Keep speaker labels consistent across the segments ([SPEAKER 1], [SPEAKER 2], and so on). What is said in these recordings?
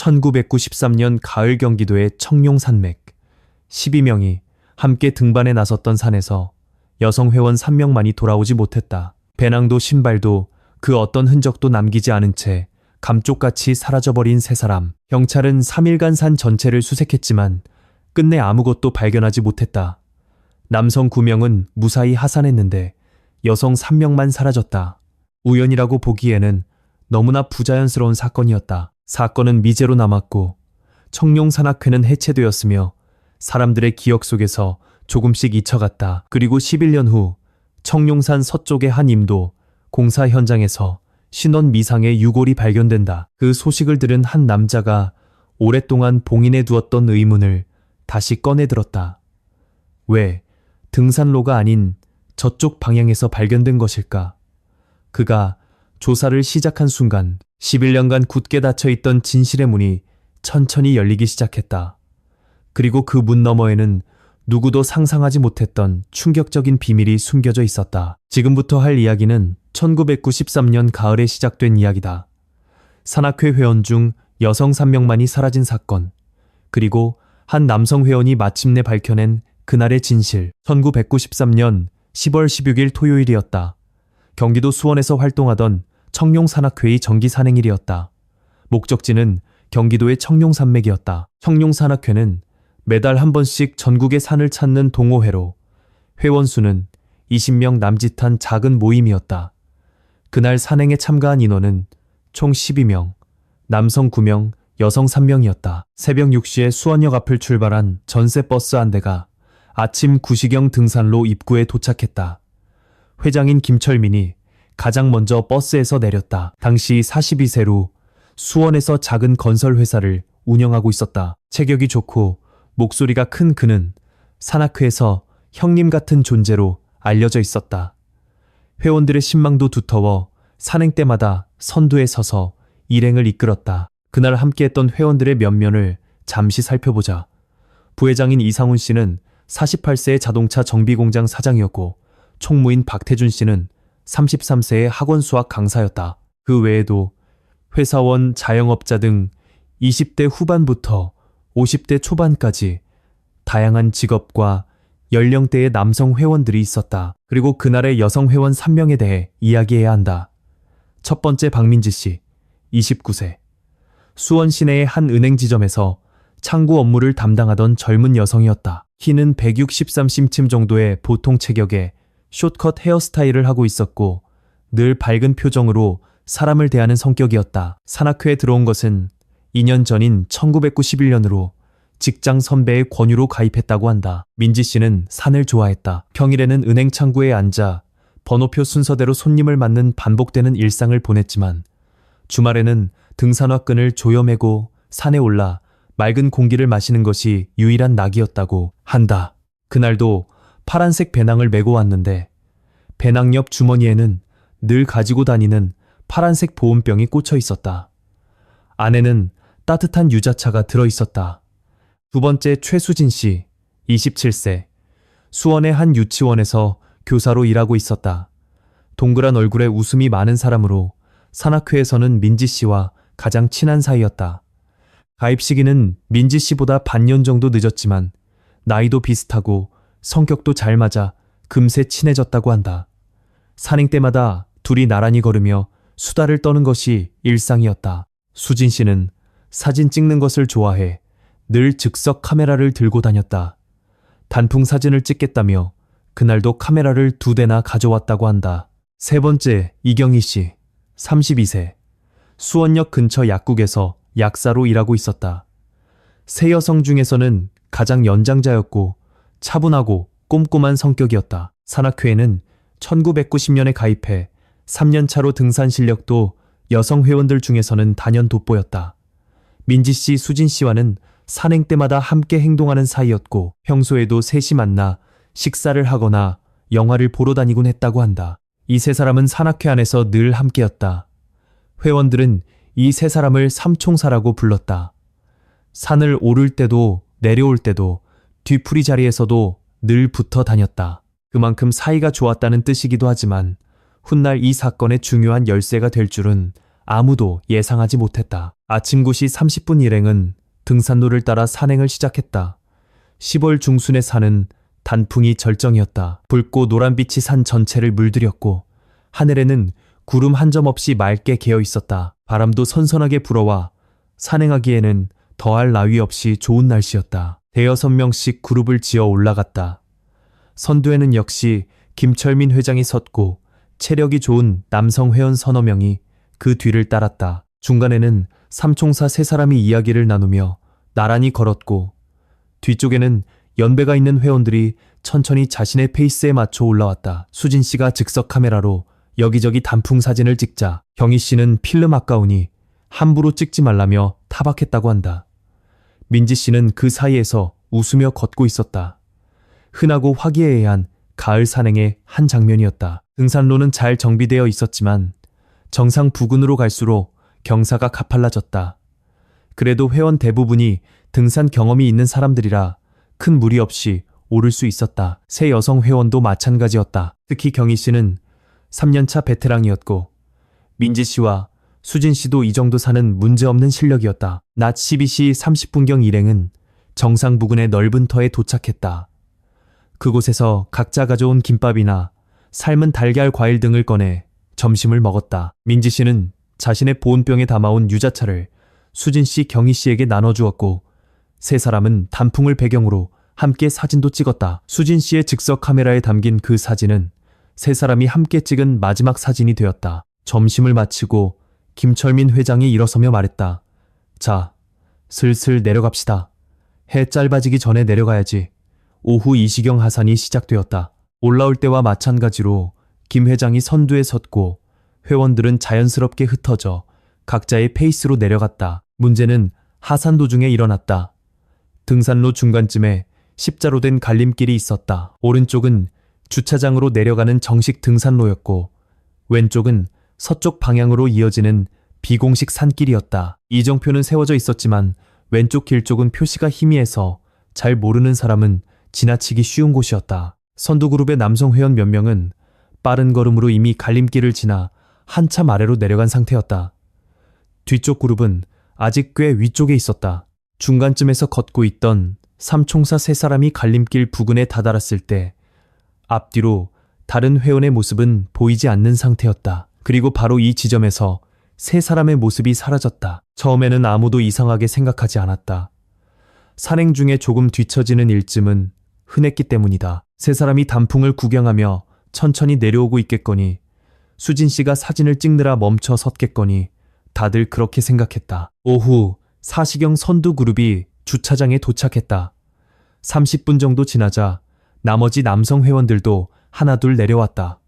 [SPEAKER 1] 1993년 가을 경기도의 청룡산맥 12명이 함께 등반에 나섰던 산에서 여성 회원 3명만이 돌아오지 못했다. 배낭도 신발도 그 어떤 흔적도 남기지 않은 채 감쪽같이 사라져버린 세 사람. 경찰은 3일간 산 전체를 수색했지만 끝내 아무것도 발견하지 못했다. 남성 9명은 무사히 하산했는데 여성 3명만 사라졌다. 우연이라고 보기에는 너무나 부자연스러운 사건이었다. 사건은 미제로 남았고 청룡산악회는 해체되었으며 사람들의 기억 속에서 조금씩 잊혀갔다. 그리고 11년 후 청룡산 서쪽의 한 임도 공사 현장에서 신원 미상의 유골이 발견된다. 그 소식을 들은 한 남자가 오랫동안 봉인해 두었던 의문을 다시 꺼내 들었다. 왜 등산로가 아닌 저쪽 방향에서 발견된 것일까? 그가 조사를 시작한 순간 11년간 굳게 닫혀있던 진실의 문이 천천히 열리기 시작했다. 그리고 그 문 너머에는 누구도 상상하지 못했던 충격적인 비밀이 숨겨져 있었다. 지금부터 할 이야기는 1993년 가을에 시작된 이야기다. 산악회 회원 중 여성 3명만이 사라진 사건, 그리고 한 남성 회원이 마침내 밝혀낸 그날의 진실. 1993년 10월 16일 토요일이었다. 경기도 수원에서 활동하던 청룡산악회의 정기 산행일이었다. 목적지는 경기도의 청룡산맥이었다. 청룡산악회는 매달 한 번씩 전국의 산을 찾는 동호회로 회원 수는 20명 남짓한 작은 모임이었다. 그날 산행에 참가한 인원은 총 12명, 남성 9명, 여성 3명이었다. 새벽 6시에 수원역 앞을 출발한 전세버스 한 대가 아침 9시경 등산로 입구에 도착했다. 회장인 김철민이 가장 먼저 버스에서 내렸다. 당시 42세로 수원에서 작은 건설회사를 운영하고 있었다. 체격이 좋고 목소리가 큰 그는 산악회에서 형님 같은 존재로 알려져 있었다. 회원들의 신망도 두터워 산행 때마다 선두에 서서 일행을 이끌었다. 그날 함께했던 회원들의 면면을 잠시 살펴보자. 부회장인 이상훈 씨는 48세의 자동차 정비공장 사장이었고 총무인 박태준 씨는 33세의 학원 수학 강사였다. 그 외에도 회사원, 자영업자 등 20대 후반부터 50대 초반까지 다양한 직업과 연령대의 남성 회원들이 있었다. 그리고 그날의 여성 회원 3명에 대해 이야기해야 한다. 첫 번째 박민지 씨, 29세. 수원 시내의 한 은행 지점에서 창구 업무를 담당하던 젊은 여성이었다. 키는 163cm 정도의 보통 체격에 숏컷 헤어스타일을 하고 있었고 늘 밝은 표정으로 사람을 대하는 성격이었다. 산악회에 들어온 것은 2년 전인 1991년으로 직장 선배의 권유로 가입했다고 한다. 민지 씨는 산을 좋아했다. 평일에는 은행 창구에 앉아 번호표 순서대로 손님을 맞는 반복되는 일상을 보냈지만 주말에는 등산화 끈을 조여매고 산에 올라 맑은 공기를 마시는 것이 유일한 낙이었다고 한다. 그날도 파란색 배낭을 메고 왔는데 배낭 옆 주머니에는 늘 가지고 다니는 파란색 보온병이 꽂혀 있었다. 안에는 따뜻한 유자차가 들어있었다. 두 번째 최수진 씨, 27세. 수원의 한 유치원에서 교사로 일하고 있었다. 동그란 얼굴에 웃음이 많은 사람으로 산악회에서는 민지 씨와 가장 친한 사이였다. 가입 시기는 민지 씨보다 반년 정도 늦었지만 나이도 비슷하고 성격도 잘 맞아 금세 친해졌다고 한다. 산행 때마다 둘이 나란히 걸으며 수다를 떠는 것이 일상이었다. 수진 씨는 사진 찍는 것을 좋아해 늘 즉석 카메라를 들고 다녔다. 단풍 사진을 찍겠다며 그날도 카메라를 2대나 가져왔다고 한다. 세 번째 이경희 씨, 32세. 수원역 근처 약국에서 약사로 일하고 있었다. 세 여성 중에서는 가장 연장자였고 차분하고 꼼꼼한 성격이었다. 산악회에는 1990년에 가입해 3년 차로 등산 실력도 여성 회원들 중에서는 단연 돋보였다. 민지 씨, 수진 씨와는 산행 때마다 함께 행동하는 사이였고 평소에도 셋이 만나 식사를 하거나 영화를 보러 다니곤 했다고 한다. 이 세 사람은 산악회 안에서 늘 함께였다. 회원들은 이 세 사람을 삼총사라고 불렀다. 산을 오를 때도 내려올 때도 뒤풀이 자리에서도 늘 붙어 다녔다. 그만큼 사이가 좋았다는 뜻이기도 하지만 훗날 이 사건의 중요한 열쇠가 될 줄은 아무도 예상하지 못했다. 아침 9시 30분 일행은 등산로를 따라 산행을 시작했다. 10월 중순의 산은 단풍이 절정이었다. 붉고 노란빛이 산 전체를 물들였고 하늘에는 구름 한 점 없이 맑게 개어 있었다. 바람도 선선하게 불어와 산행하기에는 더할 나위 없이 좋은 날씨였다. 대여섯 명씩 그룹을 지어 올라갔다. 선두에는 역시 김철민 회장이 섰고 체력이 좋은 남성 회원 서너 명이 그 뒤를 따랐다. 중간에는 삼총사 세 사람이 이야기를 나누며 나란히 걸었고 뒤쪽에는 연배가 있는 회원들이 천천히 자신의 페이스에 맞춰 올라왔다. 수진 씨가 즉석 카메라로 여기저기 단풍 사진을 찍자 경희 씨는 필름 아까우니 함부로 찍지 말라며 타박했다고 한다. 민지 씨는 그 사이에서 웃으며 걷고 있었다. 흔하고 화기애애한 가을 산행의 한 장면이었다. 등산로는 잘 정비되어 있었지만 정상 부근으로 갈수록 경사가 가팔라졌다. 그래도 회원 대부분이 등산 경험이 있는 사람들이라 큰 무리 없이 오를 수 있었다. 새 여성 회원도 마찬가지였다. 특히 경희 씨는 3년차 베테랑이었고 민지 씨와 수진 씨도 이 정도 사는 문제없는 실력이었다. 낮 12시 30분경 일행은 정상 부근의 넓은 터에 도착했다. 그곳에서 각자 가져온 김밥이나 삶은 달걀 과일 등을 꺼내 점심을 먹었다. 민지 씨는 자신의 보온병에 담아온 유자차를 수진 씨, 경희 씨에게 나눠주었고 세 사람은 단풍을 배경으로 함께 사진도 찍었다. 수진 씨의 즉석 카메라에 담긴 그 사진은 세 사람이 함께 찍은 마지막 사진이 되었다. 점심을 마치고 김철민 회장이 일어서며 말했다. 자, 슬슬 내려갑시다. 해 짧아지기 전에 내려가야지. 오후 이시경 하산이 시작되었다. 올라올 때와 마찬가지로 김 회장이 선두에 섰고 회원들은 자연스럽게 흩어져 각자의 페이스로 내려갔다. 문제는 하산 도중에 일어났다. 등산로 중간쯤에 십자로 된 갈림길이 있었다. 오른쪽은 주차장으로 내려가는 정식 등산로였고 왼쪽은 서쪽 방향으로 이어지는 비공식 산길이었다. 이정표는 세워져 있었지만 왼쪽 길 쪽은 표시가 희미해서 잘 모르는 사람은 지나치기 쉬운 곳이었다. 선두그룹의 남성 회원 몇 명은 빠른 걸음으로 이미 갈림길을 지나 한참 아래로 내려간 상태였다. 뒤쪽 그룹은 아직 꽤 위쪽에 있었다. 중간쯤에서 걷고 있던 삼총사 세 사람이 갈림길 부근에 다다랐을 때 앞뒤로 다른 회원의 모습은 보이지 않는 상태였다. 그리고 바로 이 지점에서 세 사람의 모습이 사라졌다. 처음에는 아무도 이상하게 생각하지 않았다. 산행 중에 조금 뒤처지는 일쯤은 흔했기 때문이다. 세 사람이 단풍을 구경하며 천천히 내려오고 있겠거니 수진 씨가 사진을 찍느라 멈춰 섰겠거니 다들 그렇게 생각했다. 오후 사시경 선두 그룹이 주차장에 도착했다. 30분 정도 지나자 나머지 남성 회원들도 하나둘 내려왔다.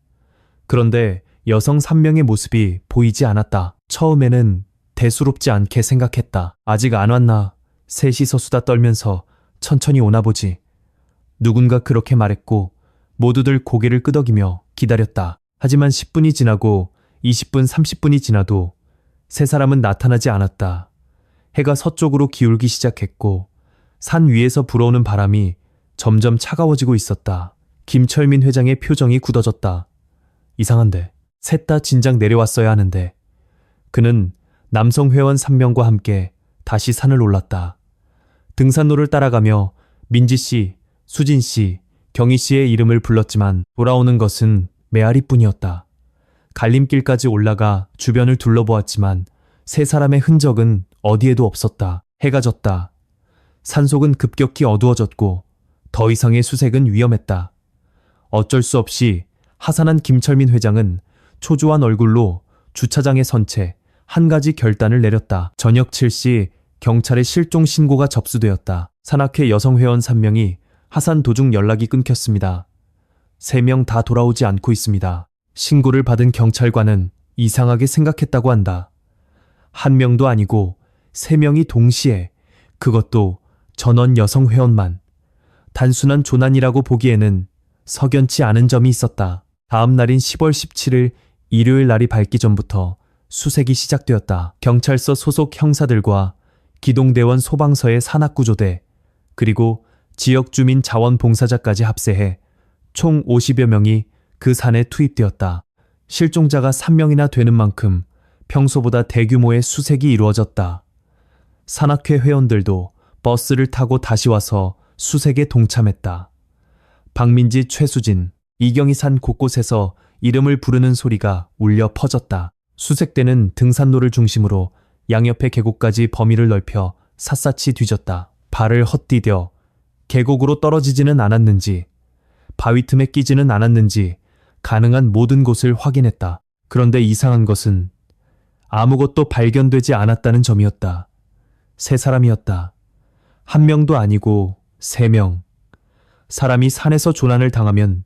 [SPEAKER 1] 그런데 여성 3명의 모습이 보이지 않았다. 처음에는 대수롭지 않게 생각했다. 아직 안 왔나? 셋이서 수다 떨면서 천천히 오나 보지. 누군가 그렇게 말했고 모두들 고개를 끄덕이며 기다렸다. 하지만 10분이 지나고 20분, 30분이 지나도 세 사람은 나타나지 않았다. 해가 서쪽으로 기울기 시작했고 산 위에서 불어오는 바람이 점점 차가워지고 있었다. 김철민 회장의 표정이 굳어졌다. 이상한데. 셋 다 진작 내려왔어야 하는데. 그는 남성 회원 3명과 함께 다시 산을 올랐다. 등산로를 따라가며 민지 씨, 수진 씨, 경희 씨의 이름을 불렀지만 돌아오는 것은 메아리뿐이었다. 갈림길까지 올라가 주변을 둘러보았지만 세 사람의 흔적은 어디에도 없었다. 해가 졌다. 산속은 급격히 어두워졌고 더 이상의 수색은 위험했다. 어쩔 수 없이 하산한 김철민 회장은 초조한 얼굴로 주차장에 선 채 한 가지 결단을 내렸다. 저녁 7시 경찰에 실종 신고가 접수되었다. 산악회 여성 회원 3명이 하산 도중 연락이 끊겼습니다. 3명 다 돌아오지 않고 있습니다. 신고를 받은 경찰관은 이상하게 생각했다고 한다. 한 명도 아니고 3명이 동시에, 그것도 전원 여성 회원만. 단순한 조난이라고 보기에는 석연치 않은 점이 있었다. 다음 날인 10월 17일 일요일 날이 밝기 전부터 수색이 시작되었다. 경찰서 소속 형사들과 기동대원 소방서의 산악구조대, 그리고 지역 주민 자원봉사자까지 합세해 총 50여 명이 그 산에 투입되었다. 실종자가 3명이나 되는 만큼 평소보다 대규모의 수색이 이루어졌다. 산악회 회원들도 버스를 타고 다시 와서 수색에 동참했다. 박민지, 최수진, 이경이 산 곳곳에서 이름을 부르는 소리가 울려 퍼졌다. 수색대는 등산로를 중심으로 양옆의 계곡까지 범위를 넓혀 샅샅이 뒤졌다. 발을 헛디뎌 계곡으로 떨어지지는 않았는지, 바위 틈에 끼지는 않았는지 가능한 모든 곳을 확인했다. 그런데 이상한 것은 아무것도 발견되지 않았다는 점이었다. 세 사람이었다. 한 명도 아니고 3명. 사람이 산에서 조난을 당하면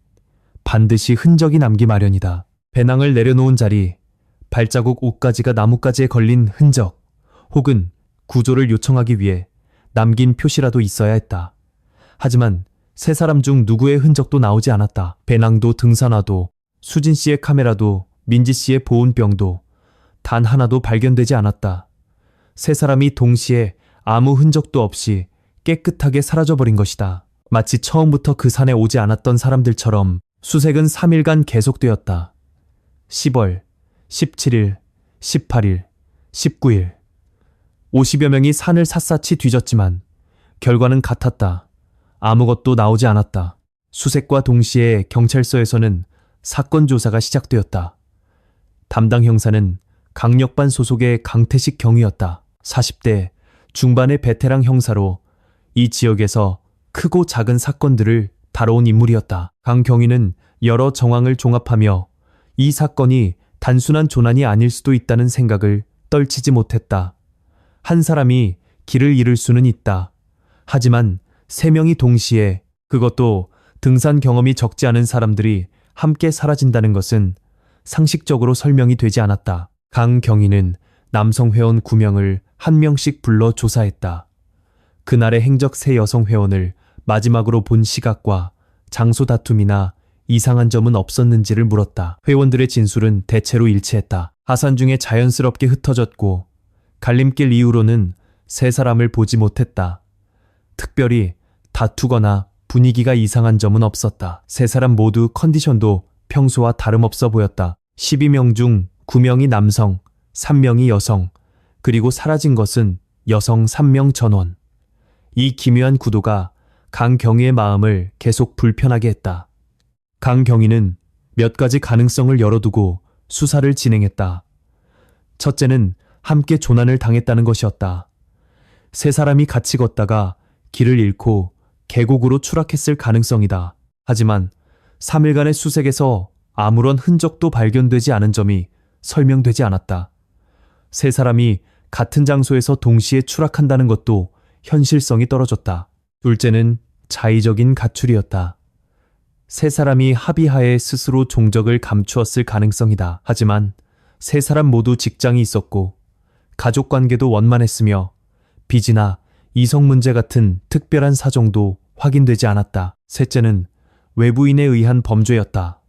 [SPEAKER 1] 반드시 흔적이 남기 마련이다. 배낭을 내려놓은 자리, 발자국 옷가지가 나뭇가지에 걸린 흔적, 혹은 구조를 요청하기 위해 남긴 표시라도 있어야 했다. 하지만 세 사람 중 누구의 흔적도 나오지 않았다. 배낭도 등산화도 수진 씨의 카메라도 민지 씨의 보온병도 단 하나도 발견되지 않았다. 세 사람이 동시에 아무 흔적도 없이 깨끗하게 사라져버린 것이다. 마치 처음부터 그 산에 오지 않았던 사람들처럼 수색은 3일간 계속되었다. 10월, 17일, 18일, 19일. 50여 명이 산을 샅샅이 뒤졌지만 결과는 같았다. 아무것도 나오지 않았다. 수색과 동시에 경찰서에서는 사건 조사가 시작되었다. 담당 형사는 강력반 소속의 강태식 경위였다. 40대 중반의 베테랑 형사로 이 지역에서 크고 작은 사건들을 다뤄온 인물이었다. 강 경위는 여러 정황을 종합하며 이 사건이 단순한 조난이 아닐 수도 있다는 생각을 떨치지 못했다. 한 사람이 길을 잃을 수는 있다. 하지만 3명이 동시에, 그것도 등산 경험이 적지 않은 사람들이 함께 사라진다는 것은 상식적으로 설명이 되지 않았다. 강 경위는 남성 회원 9명을 한 명씩 불러 조사했다. 그날의 행적 세 여성 회원을 마지막으로 본 시각과 장소 다툼이나 이상한 점은 없었는지를 물었다. 회원들의 진술은 대체로 일치했다. 하산 중에 자연스럽게 흩어졌고 갈림길 이후로는 세 사람을 보지 못했다. 특별히 다투거나 분위기가 이상한 점은 없었다. 세 사람 모두 컨디션도 평소와 다름없어 보였다. 12명 중 9명이 남성, 3명이 여성, 그리고 사라진 것은 여성 3명 전원. 이 기묘한 구도가 강경위의 마음을 계속 불편하게 했다. 강경위는 몇 가지 가능성을 열어두고 수사를 진행했다. 첫째는 함께 조난을 당했다는 것이었다. 세 사람이 같이 걷다가 길을 잃고 계곡으로 추락했을 가능성이다. 하지만 3일간의 수색에서 아무런 흔적도 발견되지 않은 점이 설명되지 않았다. 세 사람이 같은 장소에서 동시에 추락한다는 것도 현실성이 떨어졌다. 둘째는 자의적인 가출이었다. 세 사람이 합의하에 스스로 종적을 감추었을 가능성이다. 하지만 세 사람 모두 직장이 있었고 가족관계도 원만했으며 빚이나 이성 문제 같은 특별한 사정도 확인되지 않았다. 셋째는 외부인에 의한 범죄였다.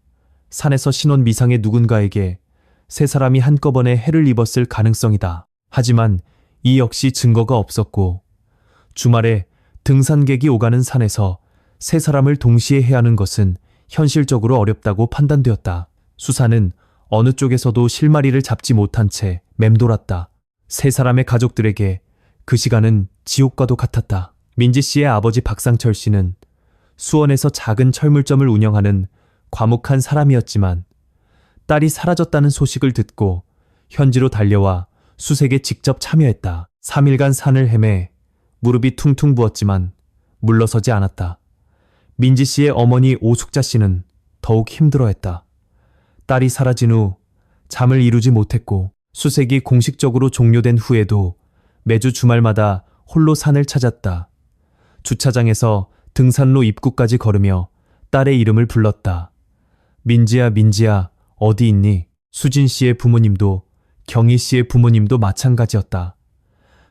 [SPEAKER 1] 산에서 신원 미상의 누군가에게 세 사람이 한꺼번에 해를 입었을 가능성이다. 하지만 이 역시 증거가 없었고 주말에 등산객이 오가는 산에서 세 사람을 동시에 해야 하는 것은 현실적으로 어렵다고 판단되었다. 수사는 어느 쪽에서도 실마리를 잡지 못한 채 맴돌았다. 세 사람의 가족들에게 그 시간은 지옥과도 같았다. 민지 씨의 아버지 박상철 씨는 수원에서 작은 철물점을 운영하는 과묵한 사람이었지만 딸이 사라졌다는 소식을 듣고 현지로 달려와 수색에 직접 참여했다. 3일간 산을 헤매 무릎이 퉁퉁 부었지만 물러서지 않았다. 민지 씨의 어머니 오숙자 씨는 더욱 힘들어했다. 딸이 사라진 후 잠을 이루지 못했고 수색이 공식적으로 종료된 후에도 매주 주말마다 홀로 산을 찾았다. 주차장에서 등산로 입구까지 걸으며 딸의 이름을 불렀다. 민지야, 민지야, 어디 있니? 수진 씨의 부모님도 경희 씨의 부모님도 마찬가지였다.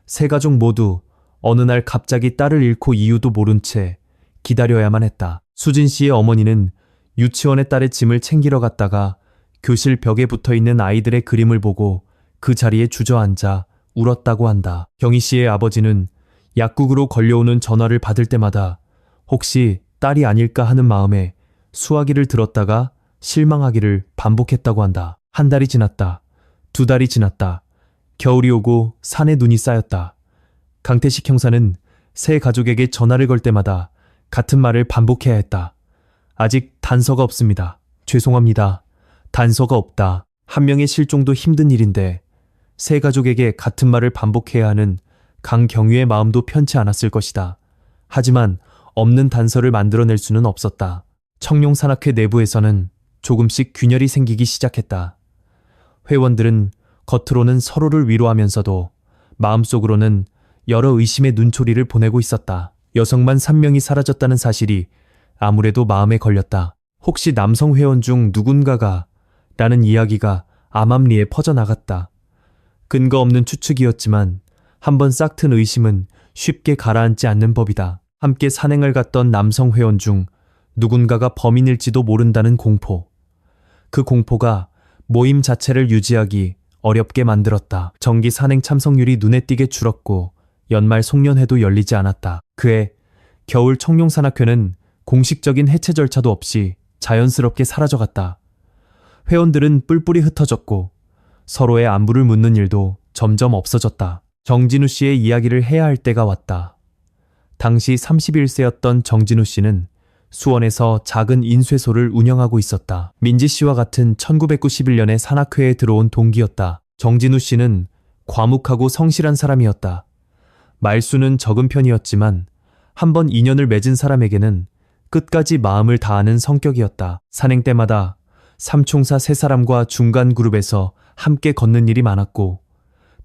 [SPEAKER 1] 세 가족 모두 어느 날 갑자기 딸을 잃고 이유도 모른 채 기다려야만 했다. 수진 씨의 어머니는 유치원에 딸의 짐을 챙기러 갔다가 교실 벽에 붙어있는 아이들의 그림을 보고 그 자리에 주저앉아 울었다고 한다. 경희 씨의 아버지는 약국으로 걸려오는 전화를 받을 때마다 혹시 딸이 아닐까 하는 마음에 수화기를 들었다가 실망하기를 반복했다고 한다. 한 달이 지났다. 2달이 지났다. 겨울이 오고 산에 눈이 쌓였다. 강태식 형사는 새 가족에게 전화를 걸 때마다 같은 말을 반복해야 했다. 아직 단서가 없습니다. 죄송합니다. 단서가 없다. 한 명의 실종도 힘든 일인데 새 가족에게 같은 말을 반복해야 하는 강경유의 마음도 편치 않았을 것이다. 하지만 없는 단서를 만들어낼 수는 없었다. 청룡산악회 내부에서는 조금씩 균열이 생기기 시작했다. 회원들은 겉으로는 서로를 위로하면서도 마음속으로는 여러 의심의 눈초리를 보내고 있었다. 여성만 3명이 사라졌다는 사실이 아무래도 마음에 걸렸다. 혹시 남성 회원 중 누군가가 라는 이야기가 암암리에 퍼져나갔다. 근거 없는 추측이었지만 한번 싹튼 의심은 쉽게 가라앉지 않는 법이다. 함께 산행을 갔던 남성 회원 중 누군가가 범인일지도 모른다는 공포. 그 공포가 모임 자체를 유지하기 어렵게 만들었다. 정기 산행 참석률이 눈에 띄게 줄었고 연말 송년회도 열리지 않았다. 그해 겨울 청룡산악회는 공식적인 해체 절차도 없이 자연스럽게 사라져갔다. 회원들은 뿔뿔이 흩어졌고 서로의 안부를 묻는 일도 점점 없어졌다. 정진우 씨의 이야기를 해야 할 때가 왔다. 당시 31세였던 정진우 씨는 수원에서 작은 인쇄소를 운영하고 있었다. 민지 씨와 같은 1991년에 산악회에 들어온 동기였다. 정진우 씨는 과묵하고 성실한 사람이었다. 말수는 적은 편이었지만 한번 인연을 맺은 사람에게는 끝까지 마음을 다하는 성격이었다. 산행 때마다 삼총사 3사람과 중간 그룹에서 함께 걷는 일이 많았고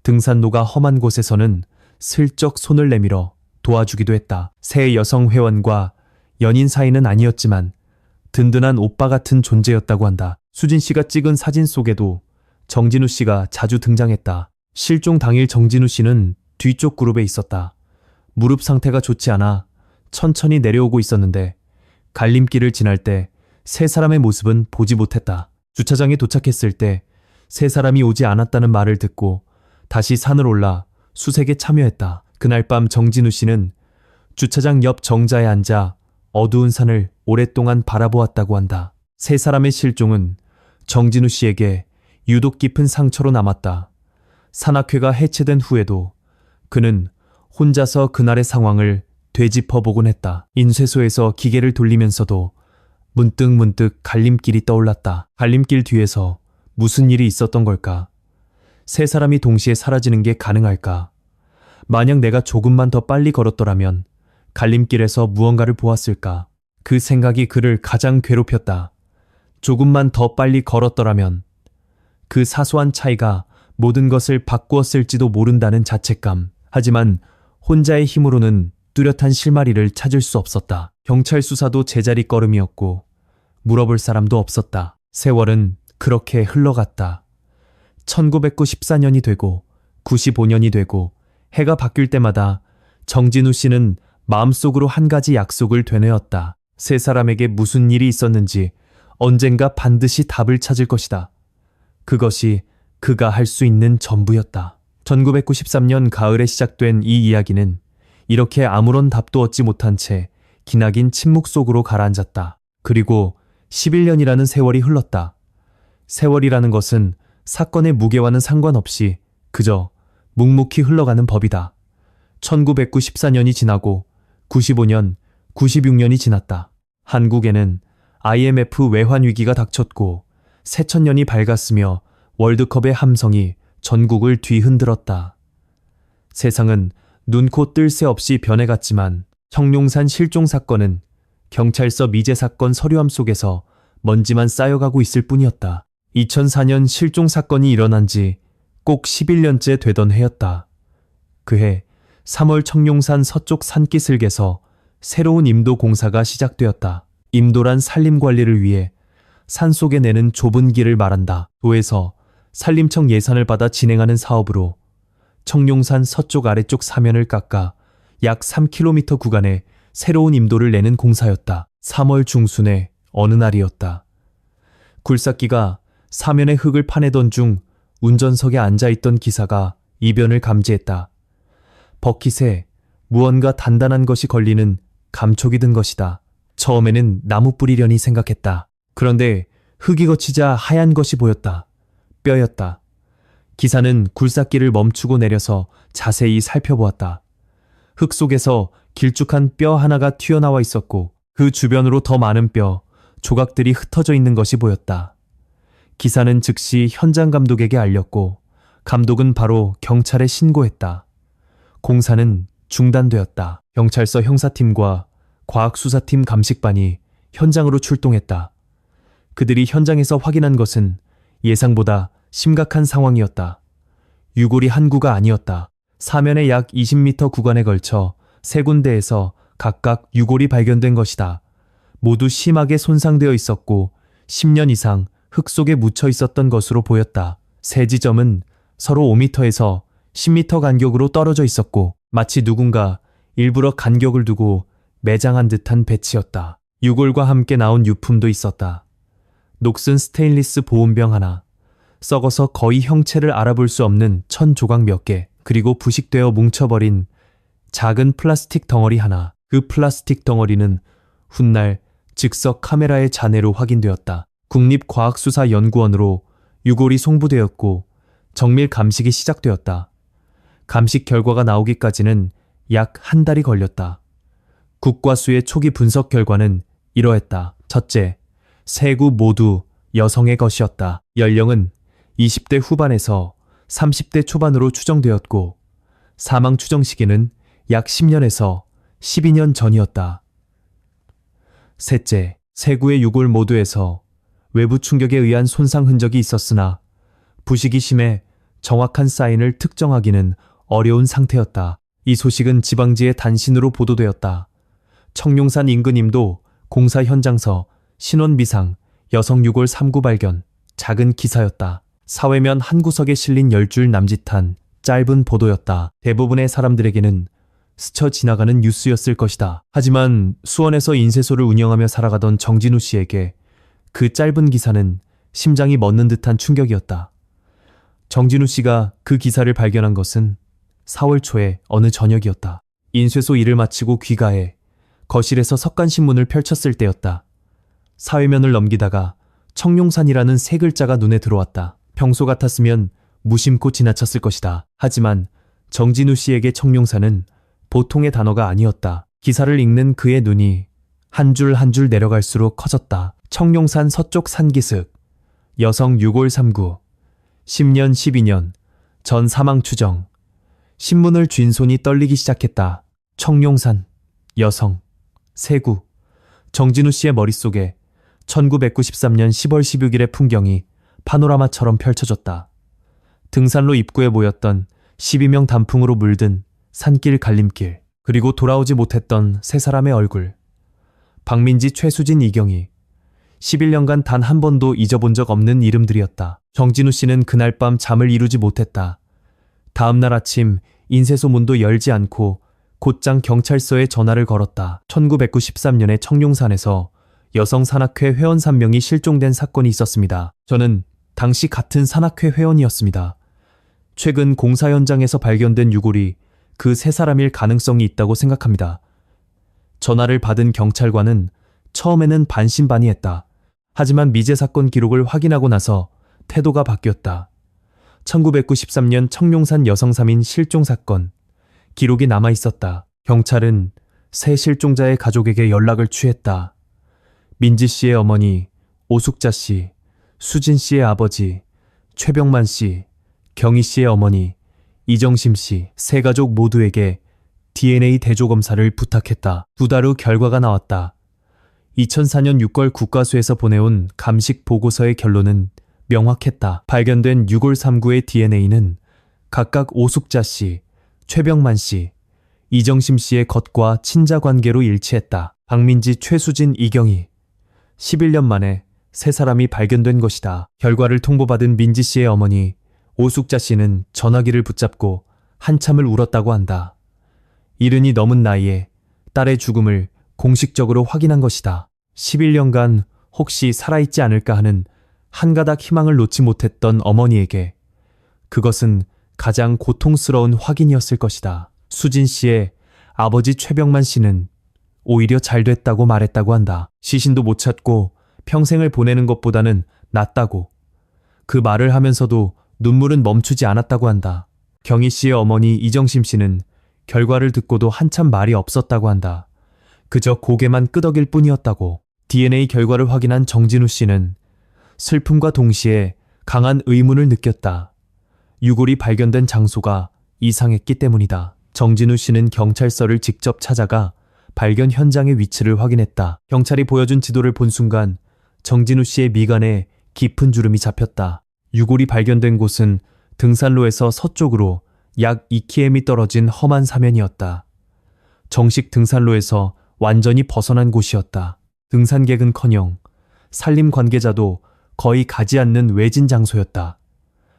[SPEAKER 1] 등산로가 험한 곳에서는 슬쩍 손을 내밀어 도와주기도 했다. 새 여성 회원과 연인 사이는 아니었지만 든든한 오빠 같은 존재였다고 한다. 수진 씨가 찍은 사진 속에도 정진우 씨가 자주 등장했다. 실종 당일 정진우 씨는 뒤쪽 그룹에 있었다. 무릎 상태가 좋지 않아 천천히 내려오고 있었는데 갈림길을 지날 때 3사람의 모습은 보지 못했다. 주차장에 도착했을 때 3사람이 오지 않았다는 말을 듣고 다시 산을 올라 수색에 참여했다. 그날 밤 정진우 씨는 주차장 옆 정자에 앉아 어두운 산을 오랫동안 바라보았다고 한다. 3사람의 실종은 정진우 씨에게 유독 깊은 상처로 남았다. 산악회가 해체된 후에도 그는 혼자서 그날의 상황을 되짚어보곤 했다. 인쇄소에서 기계를 돌리면서도 문득 갈림길이 떠올랐다. 갈림길 뒤에서 무슨 일이 있었던 걸까? 3사람이 동시에 사라지는 게 가능할까? 만약 내가 조금만 더 빨리 걸었더라면 갈림길에서 무언가를 보았을까? 그 생각이 그를 가장 괴롭혔다. 조금만 더 빨리 걸었더라면 그 사소한 차이가 모든 것을 바꾸었을지도 모른다는 자책감. 하지만 혼자의 힘으로는 뚜렷한 실마리를 찾을 수 없었다. 경찰 수사도 제자리 걸음이었고 물어볼 사람도 없었다. 세월은 그렇게 흘러갔다. 1994년이 되고 95년이 되고 해가 바뀔 때마다 정진우 씨는 마음속으로 한 가지 약속을 되뇌었다. 3사람에게 무슨 일이 있었는지 언젠가 반드시 답을 찾을 것이다. 그것이 그가 할 수 있는 전부였다. 1993년 가을에 시작된 이 이야기는 이렇게 아무런 답도 얻지 못한 채 기나긴 침묵 속으로 가라앉았다. 그리고 11년이라는 세월이 흘렀다. 세월이라는 것은 사건의 무게와는 상관없이 그저 묵묵히 흘러가는 법이다. 1994년이 지나고 95년, 96년이 지났다. 한국에는 IMF 외환 위기가 닥쳤고 새천년이 밝았으며 월드컵의 함성이 전국을 뒤흔들었다. 세상은 눈코 뜰 새 없이 변해갔지만 청룡산 실종 사건은 경찰서 미제 사건 서류함 속에서 먼지만 쌓여가고 있을 뿐이었다. 2004년 실종 사건이 일어난 지 꼭 11년째 되던 해였다. 그해 3월 청룡산 서쪽 산기슭에서 새로운 임도 공사가 시작되었다. 임도란 산림 관리를 위해 산속에 내는 좁은 길을 말한다. 도에서 산림청 예산을 받아 진행하는 사업으로 청룡산 서쪽 아래쪽 사면을 깎아 약 3km 구간에 새로운 임도를 내는 공사였다. 3월 중순의 어느 날이었다. 굴삭기가 사면의 흙을 파내던 중 운전석에 앉아있던 기사가 이변을 감지했다. 버킷에 무언가 단단한 것이 걸리는 감촉이 든 것이다. 처음에는 나무 뿌리려니 생각했다. 그런데 흙이 거치자 하얀 것이 보였다. 뼈였다. 기사는 굴삭기를 멈추고 내려서 자세히 살펴보았다. 흙 속에서 길쭉한 뼈 하나가 튀어나와 있었고 그 주변으로 더 많은 뼈, 조각들이 흩어져 있는 것이 보였다. 기사는 즉시 현장 감독에게 알렸고 감독은 바로 경찰에 신고했다. 공사는 중단되었다. 경찰서 형사팀과 과학수사팀 감식반이 현장으로 출동했다. 그들이 현장에서 확인한 것은 예상보다 심각한 상황이었다. 유골이 한 구가 아니었다. 사면의 약 20m 구간에 걸쳐 세 군데에서 각각 유골이 발견된 것이다. 모두 심하게 손상되어 있었고 10년 이상 흙 속에 묻혀 있었던 것으로 보였다. 세 지점은 서로 5m에서 10m 간격으로 떨어져 있었고 마치 누군가 일부러 간격을 두고 매장한 듯한 배치였다. 유골과 함께 나온 유품도 있었다. 녹슨 스테인리스 보온병 하나, 썩어서 거의 형체를 알아볼 수 없는 천 조각 몇 개, 그리고 부식되어 뭉쳐버린 작은 플라스틱 덩어리 하나. 그 플라스틱 덩어리는 훗날 즉석 카메라의 잔해로 확인되었다. 국립과학수사연구원으로 유골이 송부되었고 정밀 감식이 시작되었다. 감식 결과가 나오기까지는 약 한 달이 걸렸다. 국과수의 초기 분석 결과는 이러했다. 첫째, 세 구 모두 여성의 것이었다. 연령은 20대 후반에서 30대 초반으로 추정되었고 사망 추정 시기는 약 10년에서 12년 전이었다. 셋째, 세 구의 유골 모두에서 외부 충격에 의한 손상 흔적이 있었으나 부식이 심해 정확한 사인을 특정하기는 어려운 상태였다. 이 소식은 지방지의 단신으로 보도되었다. 청룡산 인근임도 공사 현장서 신원비상 여성 유골 3구 발견 작은 기사였다. 사회면 한 구석에 실린 10줄 남짓한 짧은 보도였다. 대부분의 사람들에게는 스쳐 지나가는 뉴스였을 것이다. 하지만 수원에서 인쇄소를 운영하며 살아가던 정진우 씨에게 그 짧은 기사는 심장이 멎는 듯한 충격이었다. 정진우 씨가 그 기사를 발견한 것은 4월 초의 어느 저녁이었다. 인쇄소 일을 마치고 귀가해 거실에서 석간신문을 펼쳤을 때였다. 사회면을 넘기다가 청룡산이라는 세 글자가 눈에 들어왔다. 평소 같았으면 무심코 지나쳤을 것이다. 하지만 정진우 씨에게 청룡산은 보통의 단어가 아니었다. 기사를 읽는 그의 눈이 한 줄 한 줄 내려갈수록 커졌다. 청룡산 서쪽 산기슭, 여성 유골 3구, 10년 12년 전 사망 추정. 신문을 쥔 손이 떨리기 시작했다. 청룡산, 여성, 세구. 정진우 씨의 머릿속에 1993년 10월 16일의 풍경이 파노라마처럼 펼쳐졌다. 등산로 입구에 모였던 12명 단풍으로 물든 산길 갈림길, 그리고 돌아오지 못했던 세 사람의 얼굴. 박민지, 최수진, 이경희. 11년간 단 한 번도 잊어본 적 없는 이름들이었다. 정진우 씨는 그날 밤 잠을 이루지 못했다. 다음 날 아침 인쇄소 문도 열지 않고 곧장 경찰서에 전화를 걸었다. 1993년에 청룡산에서 여성 산악회 회원 3명이 실종된 사건이 있었습니다. 저는 당시 같은 산악회 회원이었습니다. 최근 공사 현장에서 발견된 유골이 그 세 사람일 가능성이 있다고 생각합니다. 전화를 받은 경찰관은 처음에는 반신반의했다. 하지만 미제 사건 기록을 확인하고 나서 태도가 바뀌었다. 1993년 청룡산 여성 3인 실종 사건 기록이 남아 있었다. 경찰은 새 실종자의 가족에게 연락을 취했다. 민지 씨의 어머니, 오숙자 씨, 수진 씨의 아버지, 최병만 씨, 경희 씨의 어머니, 이정심 씨, 세 가족 모두에게 DNA 대조검사를 부탁했다. 2달 후 결과가 나왔다. 2004년 6월 국과수에서 보내온 감식 보고서의 결론은 명확했다. 발견된 유골 3구의 DNA는 각각 오숙자 씨, 최병만 씨, 이정심 씨의 것과 친자 관계로 일치했다. 박민지, 최수진, 이경희. 11년 만에 세 사람이 발견된 것이다. 결과를 통보받은 민지 씨의 어머니 오숙자 씨는 전화기를 붙잡고 한참을 울었다고 한다. 이른이 넘은 나이에 딸의 죽음을 공식적으로 확인한 것이다. 11년간 혹시 살아있지 않을까 하는 한 가닥 희망을 놓지 못했던 어머니에게 그것은 가장 고통스러운 확인이었을 것이다. 수진 씨의 아버지 최병만 씨는 오히려 잘 됐다고 말했다고 한다. 시신도 못 찾고 평생을 보내는 것보다는 낫다고. 그 말을 하면서도 눈물은 멈추지 않았다고 한다. 경희 씨의 어머니 이정심 씨는 결과를 듣고도 한참 말이 없었다고 한다. 그저 고개만 끄덕일 뿐이었다고. DNA 결과를 확인한 정진우 씨는 슬픔과 동시에 강한 의문을 느꼈다. 유골이 발견된 장소가 이상했기 때문이다. 정진우 씨는 경찰서를 직접 찾아가 발견 현장의 위치를 확인했다. 경찰이 보여준 지도를 본 순간 정진우 씨의 미간에 깊은 주름이 잡혔다. 유골이 발견된 곳은 등산로에서 서쪽으로 약 2km 떨어진 험한 사면이었다. 정식 등산로에서 완전히 벗어난 곳이었다. 등산객은커녕 산림 관계자도 거의 가지 않는 외진 장소였다.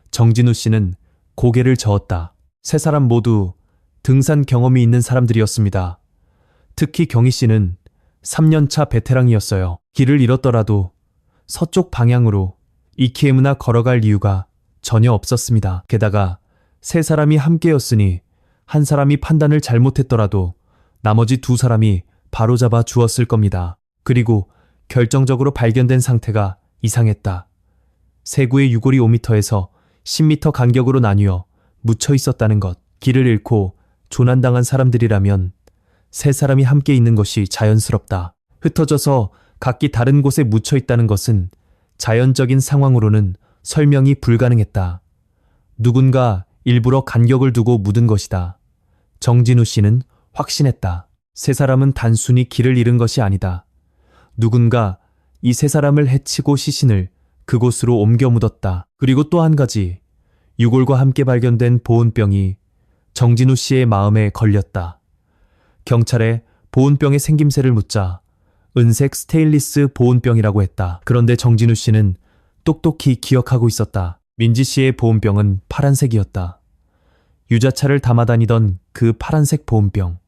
[SPEAKER 1] 정진우 씨는 고개를 저었다. 세 사람 모두 등산 경험이 있는 사람들이었습니다. 특히 경희 씨는 3년차 베테랑이었어요. 길을 잃었더라도 서쪽 방향으로 2km나 걸어갈 이유가 전혀 없었습니다. 게다가 세 사람이 함께였으니 한 사람이 판단을 잘못했더라도 나머지 두 사람이 바로잡아 주었을 겁니다. 그리고 결정적으로 발견된 상태가 이상했다. 세구의 유골이 5m에서 10m 간격으로 나뉘어 묻혀 있었다는 것. 길을 잃고 조난당한 사람들이라면 세 사람이 함께 있는 것이 자연스럽다. 흩어져서 각기 다른 곳에 묻혀 있다는 것은 자연적인 상황으로는 설명이 불가능했다. 누군가 일부러 간격을 두고 묻은 것이다. 정진우 씨는 확신했다. 세 사람은 단순히 길을 잃은 것이 아니다. 누군가 이 세 사람을 해치고 시신을 그곳으로 옮겨 묻었다. 그리고 또 한 가지, 유골과 함께 발견된 보온병이 정진우 씨의 마음에 걸렸다. 경찰에 보온병의 생김새를 묻자 은색 스테인리스 보온병이라고 했다. 그런데 정진우 씨는 똑똑히 기억하고 있었다. 민지 씨의 보온병은 파란색이었다. 유자차를 담아 다니던 그 파란색 보온병.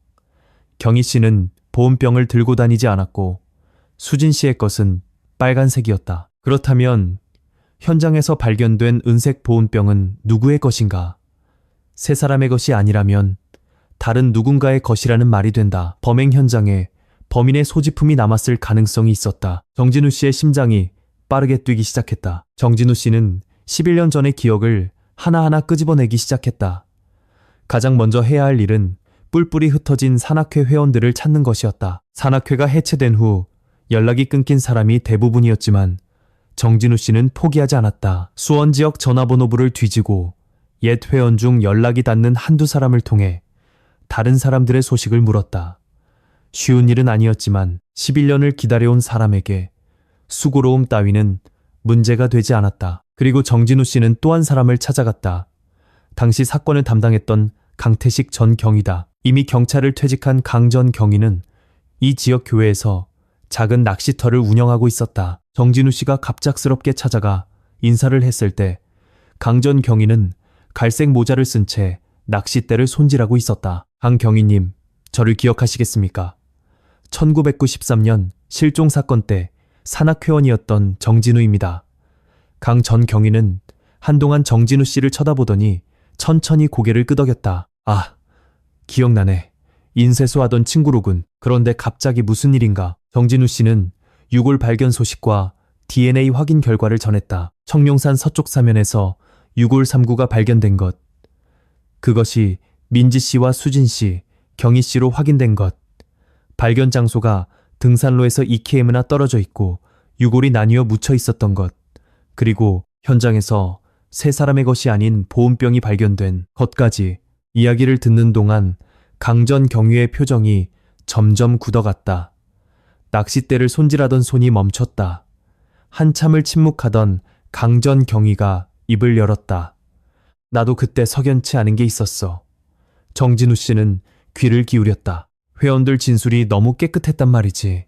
[SPEAKER 1] 경희 씨는 보온병을 들고 다니지 않았고 수진 씨의 것은 빨간색이었다. 그렇다면 현장에서 발견된 은색 보온병은 누구의 것인가? 세 사람의 것이 아니라면 다른 누군가의 것이라는 말이 된다. 범행 현장에 범인의 소지품이 남았을 가능성이 있었다. 정진우 씨의 심장이 빠르게 뛰기 시작했다. 정진우 씨는 11년 전의 기억을 하나하나 끄집어내기 시작했다. 가장 먼저 해야 할 일은 뿔뿔이 흩어진 산악회 회원들을 찾는 것이었다. 산악회가 해체된 후 연락이 끊긴 사람이 대부분이었지만 정진우 씨는 포기하지 않았다. 수원 지역 전화번호부를 뒤지고 옛 회원 중 연락이 닿는 한두 사람을 통해 다른 사람들의 소식을 물었다. 쉬운 일은 아니었지만 11년을 기다려온 사람에게 수고로움 따위는 문제가 되지 않았다. 그리고 정진우 씨는 또 한 사람을 찾아갔다. 당시 사건을 담당했던 강태식 전 경위다. 이미 경찰을 퇴직한 강 전 경위는 이 지역 교회에서 작은 낚시터를 운영하고 있었다. 정진우 씨가 갑작스럽게 찾아가 인사를 했을 때 강 전 경위는 갈색 모자를 쓴 채 낚싯대를 손질하고 있었다. 강 경위님, 저를 기억하시겠습니까? 1993년 실종 사건 때 산악회원이었던 정진우입니다. 강 전 경위는 한동안 정진우 씨를 쳐다보더니 천천히 고개를 끄덕였다. 아, 기억나네. 인쇄소 하던 친구로군. 그런데 갑자기 무슨 일인가? 정진우 씨는 유골 발견 소식과 DNA 확인 결과를 전했다. 청룡산 서쪽 사면에서 유골 3구가 발견된 것. 그것이 민지 씨와 수진 씨, 경희 씨로 확인된 것. 발견 장소가 등산로에서 2km나 떨어져 있고 유골이 나뉘어 묻혀 있었던 것. 그리고 현장에서 세 사람의 것이 아닌 보온병이 발견된 것까지. 이야기를 듣는 동안 강전 경위의 표정이 점점 굳어갔다. 낚싯대를 손질하던 손이 멈췄다. 한참을 침묵하던 강전 경위가 입을 열었다. 나도 그때 석연치 않은 게 있었어. 정진우 씨는 귀를 기울였다. 회원들 진술이 너무 깨끗했단 말이지.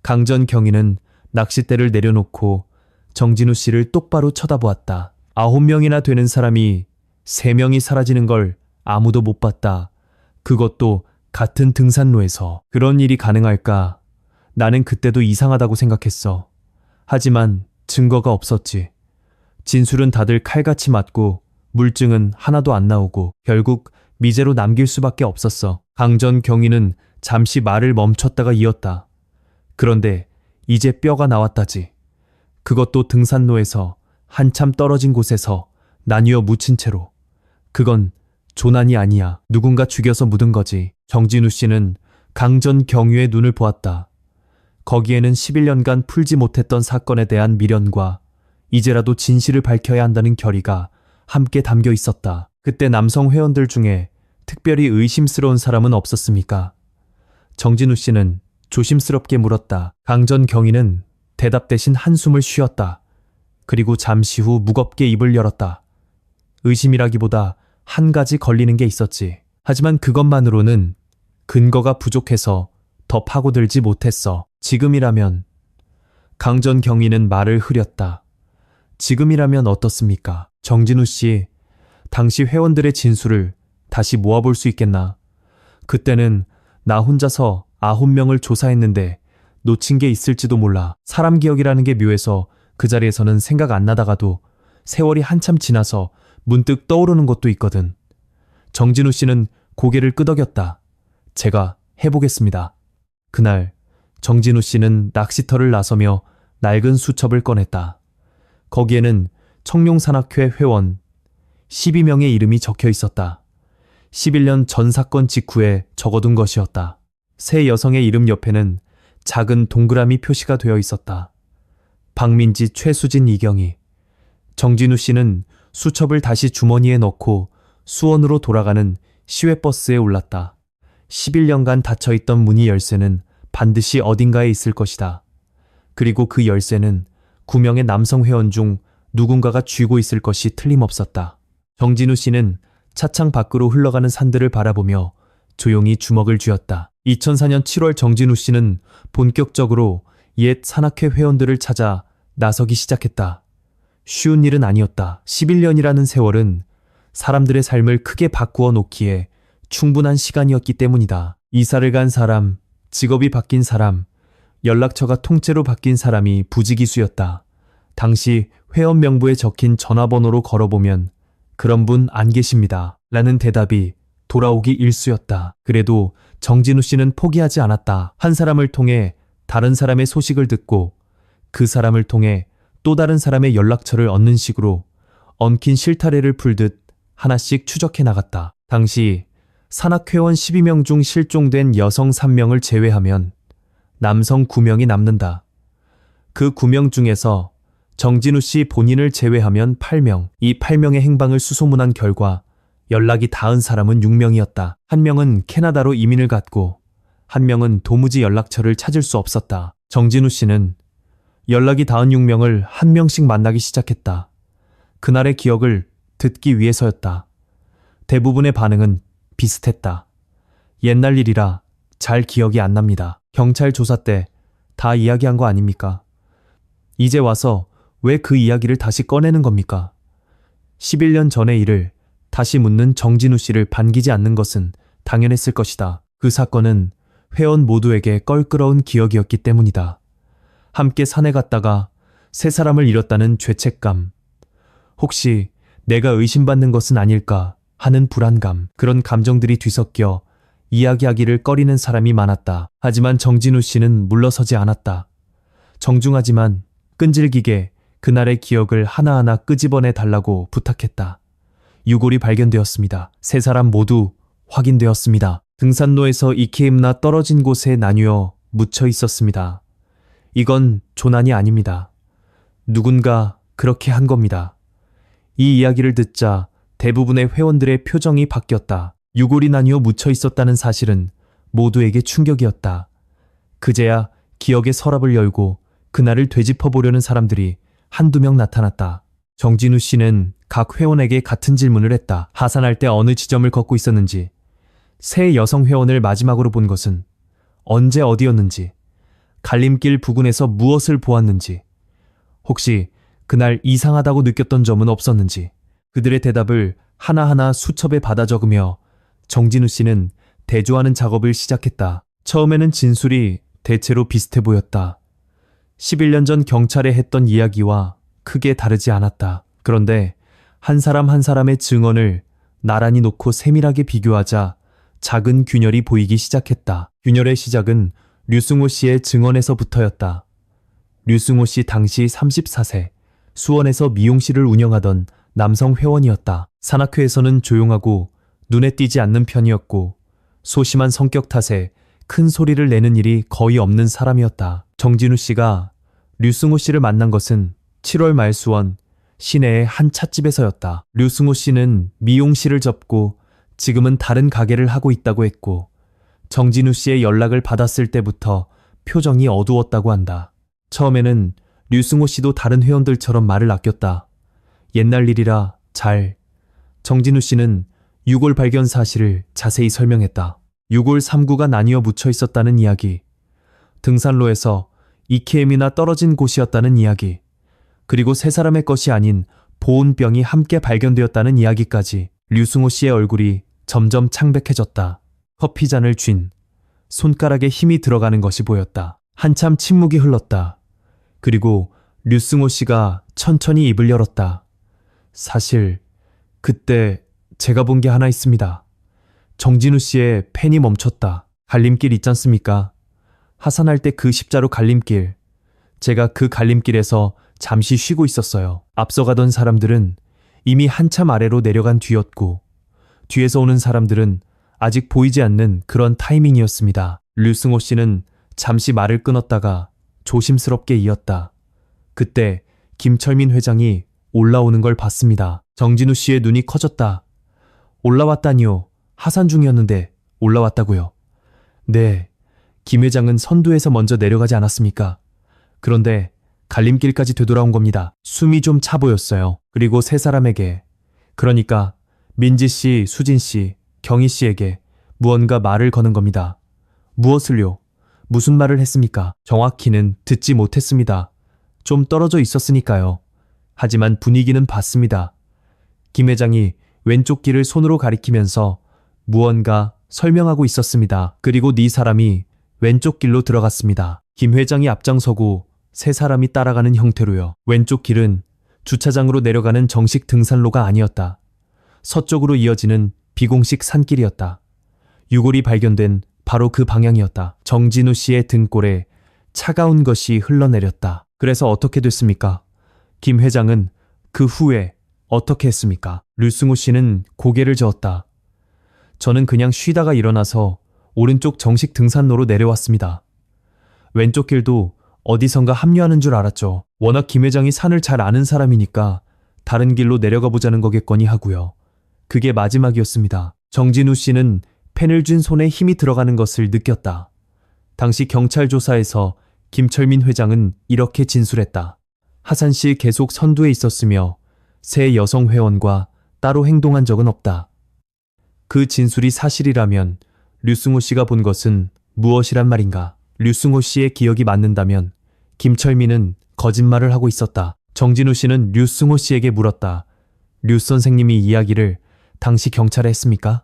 [SPEAKER 1] 강전 경위는 낚싯대를 내려놓고 정진우 씨를 똑바로 쳐다보았다. 9명이나 되는 사람이 3명이 사라지는 걸 아무도 못 봤다. 그것도 같은 등산로에서. 그런 일이 가능할까? 나는 그때도 이상하다고 생각했어. 하지만 증거가 없었지. 진술은 다들 칼같이 맞고 물증은 하나도 안 나오고 결국 미제로 남길 수밖에 없었어. 강전 경위는 잠시 말을 멈췄다가 이었다. 그런데 이제 뼈가 나왔다지. 그것도 등산로에서 한참 떨어진 곳에서 나뉘어 묻힌 채로. 그건 조난이 아니야. 누군가 죽여서 묻은 거지. 정진우 씨는 강전 경위의 눈을 보았다. 거기에는 11년간 풀지 못했던 사건에 대한 미련과 이제라도 진실을 밝혀야 한다는 결의가 함께 담겨 있었다. 그때 남성 회원들 중에 특별히 의심스러운 사람은 없었습니까? 정진우 씨는 조심스럽게 물었다. 강전 경위는 대답 대신 한숨을 쉬었다. 그리고 잠시 후 무겁게 입을 열었다. 의심이라기보다 한 가지 걸리는 게 있었지. 하지만 그것만으로는 근거가 부족해서 더 파고들지 못했어. 지금이라면. 강전 경위는 말을 흐렸다. 지금이라면 어떻습니까? 정진우 씨, 당시 회원들의 진술을 다시 모아볼 수 있겠나? 그때는 나 혼자서 9명을 조사했는데 놓친 게 있을지도 몰라. 사람 기억이라는 게 묘해서 그 자리에서는 생각 안 나다가도 세월이 한참 지나서 문득 떠오르는 것도 있거든. 정진우 씨는 고개를 끄덕였다. 제가 해보겠습니다. 그날 정진우 씨는 낚시터를 나서며 낡은 수첩을 꺼냈다. 거기에는 청룡산악회 회원 12명의 이름이 적혀 있었다. 11년 전 사건 직후에 적어둔 것이었다. 세 여성의 이름 옆에는 작은 동그라미 표시가 되어 있었다. 박민지, 최수진, 이경희. 정진우 씨는 수첩을 다시 주머니에 넣고 수원으로 돌아가는 시외버스에 올랐다. 11년간 닫혀있던 문의 열쇠는 반드시 어딘가에 있을 것이다. 그리고 그 열쇠는 9명의 남성 회원 중 누군가가 쥐고 있을 것이 틀림없었다. 정진우 씨는 차창 밖으로 흘러가는 산들을 바라보며 조용히 주먹을 쥐었다. 2004년 7월 정진우 씨는 본격적으로 옛 산악회 회원들을 찾아 나서기 시작했다. 쉬운 일은 아니었다. 11년이라는 세월은 사람들의 삶을 크게 바꾸어 놓기에 충분한 시간이었기 때문이다. 이사를 간 사람, 직업이 바뀐 사람, 연락처가 통째로 바뀐 사람이 부지기수였다. 당시 회원 명부에 적힌 전화번호로 걸어보면 그런 분 안 계십니다. 라는 대답이 돌아오기 일쑤였다. 그래도 정진우 씨는 포기하지 않았다. 한 사람을 통해 다른 사람의 소식을 듣고 그 사람을 통해 또 다른 사람의 연락처를 얻는 식으로 엉킨 실타래를 풀듯 하나씩 추적해 나갔다. 당시 산악회원 12명 중 실종된 여성 3명을 제외하면 남성 9명이 남는다. 그 9명 중에서 정진우 씨 본인을 제외하면 8명. 이 8명의 행방을 수소문한 결과 연락이 닿은 사람은 6명이었다. 한 명은 캐나다로 이민을 갔고 한 명은 도무지 연락처를 찾을 수 없었다. 정진우 씨는 연락이 닿은 6명을 한 명씩 만나기 시작했다. 그날의 기억을 듣기 위해서였다. 대부분의 반응은 비슷했다. 옛날 일이라 잘 기억이 안 납니다. 경찰 조사 때 다 이야기한 거 아닙니까? 이제 와서 왜 그 이야기를 다시 꺼내는 겁니까? 11년 전의 일을 다시 묻는 정진우 씨를 반기지 않는 것은 당연했을 것이다. 그 사건은 회원 모두에게 껄끄러운 기억이었기 때문이다. 함께 산에 갔다가 세 사람을 잃었다는 죄책감. 혹시 내가 의심받는 것은 아닐까 하는 불안감. 그런 감정들이 뒤섞여 이야기하기를 꺼리는 사람이 많았다. 하지만 정진우 씨는 물러서지 않았다. 정중하지만 끈질기게 그날의 기억을 하나하나 끄집어내 달라고 부탁했다. 유골이 발견되었습니다. 세 사람 모두 확인되었습니다. 등산로에서 이케임나 떨어진 곳에 나뉘어 묻혀 있었습니다. 이건 조난이 아닙니다. 누군가 그렇게 한 겁니다. 이 이야기를 듣자 대부분의 회원들의 표정이 바뀌었다. 유골이 나뉘어 묻혀 있었다는 사실은 모두에게 충격이었다. 그제야 기억의 서랍을 열고 그날을 되짚어보려는 사람들이 한두 명 나타났다. 정진우 씨는 각 회원에게 같은 질문을 했다. 하산할 때 어느 지점을 걷고 있었는지, 새 여성 회원을 마지막으로 본 것은 언제 어디였는지, 갈림길 부근에서 무엇을 보았는지, 혹시 그날 이상하다고 느꼈던 점은 없었는지. 그들의 대답을 하나하나 수첩에 받아 적으며 정진우 씨는 대조하는 작업을 시작했다. 처음에는 진술이 대체로 비슷해 보였다. 11년 전 경찰에 했던 이야기와 크게 다르지 않았다. 그런데 한 사람 한 사람의 증언을 나란히 놓고 세밀하게 비교하자 작은 균열이 보이기 시작했다. 균열의 시작은 류승호 씨의 증언에서부터였다. 류승호 씨 당시 34세, 수원에서 미용실을 운영하던 남성 회원이었다. 산악회에서는 조용하고 눈에 띄지 않는 편이었고 소심한 성격 탓에 큰 소리를 내는 일이 거의 없는 사람이었다. 정진우 씨가 류승호 씨를 만난 것은 7월 말수원 시내의 한 찻집에서였다. 류승호 씨는 미용실을 접고 지금은 다른 가게를 하고 있다고 했고 정진우 씨의 연락을 받았을 때부터 표정이 어두웠다고 한다. 처음에는 류승호 씨도 다른 회원들처럼 말을 아꼈다. 옛날 일이라 정진우 씨는 유골 발견 사실을 자세히 설명했다. 유골 3구가 나뉘어 묻혀 있었다는 이야기, 등산로에서 EKM이나 떨어진 곳이었다는 이야기, 그리고 세 사람의 것이 아닌 보온병이 함께 발견되었다는 이야기까지. 류승호 씨의 얼굴이 점점 창백해졌다. 커피잔을 쥔 손가락에 힘이 들어가는 것이 보였다. 한참 침묵이 흘렀다. 그리고 류승호 씨가 천천히 입을 열었다. 사실 그때 제가 본 게 하나 있습니다. 정진우 씨의 펜이 멈췄다. 갈림길 있지 않습니까? 하산할 때 그 십자로 갈림길. 제가 그 갈림길에서 잠시 쉬고 있었어요. 앞서가던 사람들은 이미 한참 아래로 내려간 뒤였고 뒤에서 오는 사람들은 아직 보이지 않는 그런 타이밍이었습니다. 류승호 씨는 잠시 말을 끊었다가 조심스럽게 이었다. 그때 김철민 회장이 올라오는 걸 봤습니다. 정진우 씨의 눈이 커졌다. 올라왔다니요. 하산 중이었는데 올라왔다고요. 네, 김 회장은 선두에서 먼저 내려가지 않았습니까? 그런데 갈림길까지 되돌아온 겁니다. 숨이 좀 차 보였어요. 그리고 세 사람에게, 그러니까 민지 씨, 수진 씨, 경희 씨에게 무언가 말을 거는 겁니다. 무엇을요? 무슨 말을 했습니까? 정확히는 듣지 못했습니다. 좀 떨어져 있었으니까요. 하지만 분위기는 봤습니다. 김 회장이 왼쪽 길을 손으로 가리키면서 무언가 설명하고 있었습니다. 그리고 네 사람이 왼쪽 길로 들어갔습니다. 김 회장이 앞장서고 세 사람이 따라가는 형태로요. 왼쪽 길은 주차장으로 내려가는 정식 등산로가 아니었다. 서쪽으로 이어지는 비공식 산길이었다. 유골이 발견된 바로 그 방향이었다. 정진우 씨의 등골에 차가운 것이 흘러내렸다. 그래서 어떻게 됐습니까? 김 회장은 그 후에 어떻게 했습니까? 류승호 씨는 고개를 저었다. 저는 그냥 쉬다가 일어나서 오른쪽 정식 등산로로 내려왔습니다. 왼쪽 길도 어디선가 합류하는 줄 알았죠. 워낙 김 회장이 산을 잘 아는 사람이니까 다른 길로 내려가 보자는 거겠거니 하고요. 그게 마지막이었습니다. 정진우 씨는 펜을 쥔 손에 힘이 들어가는 것을 느꼈다. 당시 경찰 조사에서 김철민 회장은 이렇게 진술했다. 하산 씨 계속 선두에 있었으며 새 여성 회원과 따로 행동한 적은 없다. 그 진술이 사실이라면 류승호 씨가 본 것은 무엇이란 말인가? 류승호 씨의 기억이 맞는다면 김철민은 거짓말을 하고 있었다. 정진우 씨는 류승호 씨에게 물었다. 류 선생님이 이야기를 당시 경찰에 했습니까?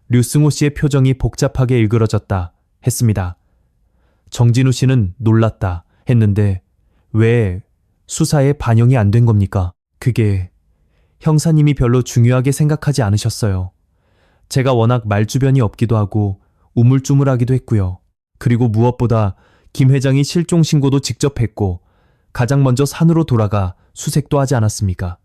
[SPEAKER 1] 류승호 씨의 표정이 복잡하게 일그러졌다. 했습니다. 정진우 씨는 놀랐다. 했는데 왜 수사에 반영이 안 된 겁니까? 그게 형사님이 별로 중요하게 생각하지 않으셨어요. 제가 워낙 말주변이 없기도 하고 우물쭈물하기도 했고요. 그리고 무엇보다 김 회장이 실종 신고도 직접 했고 가장 먼저 산으로 돌아가 수색도 하지 않았습니까?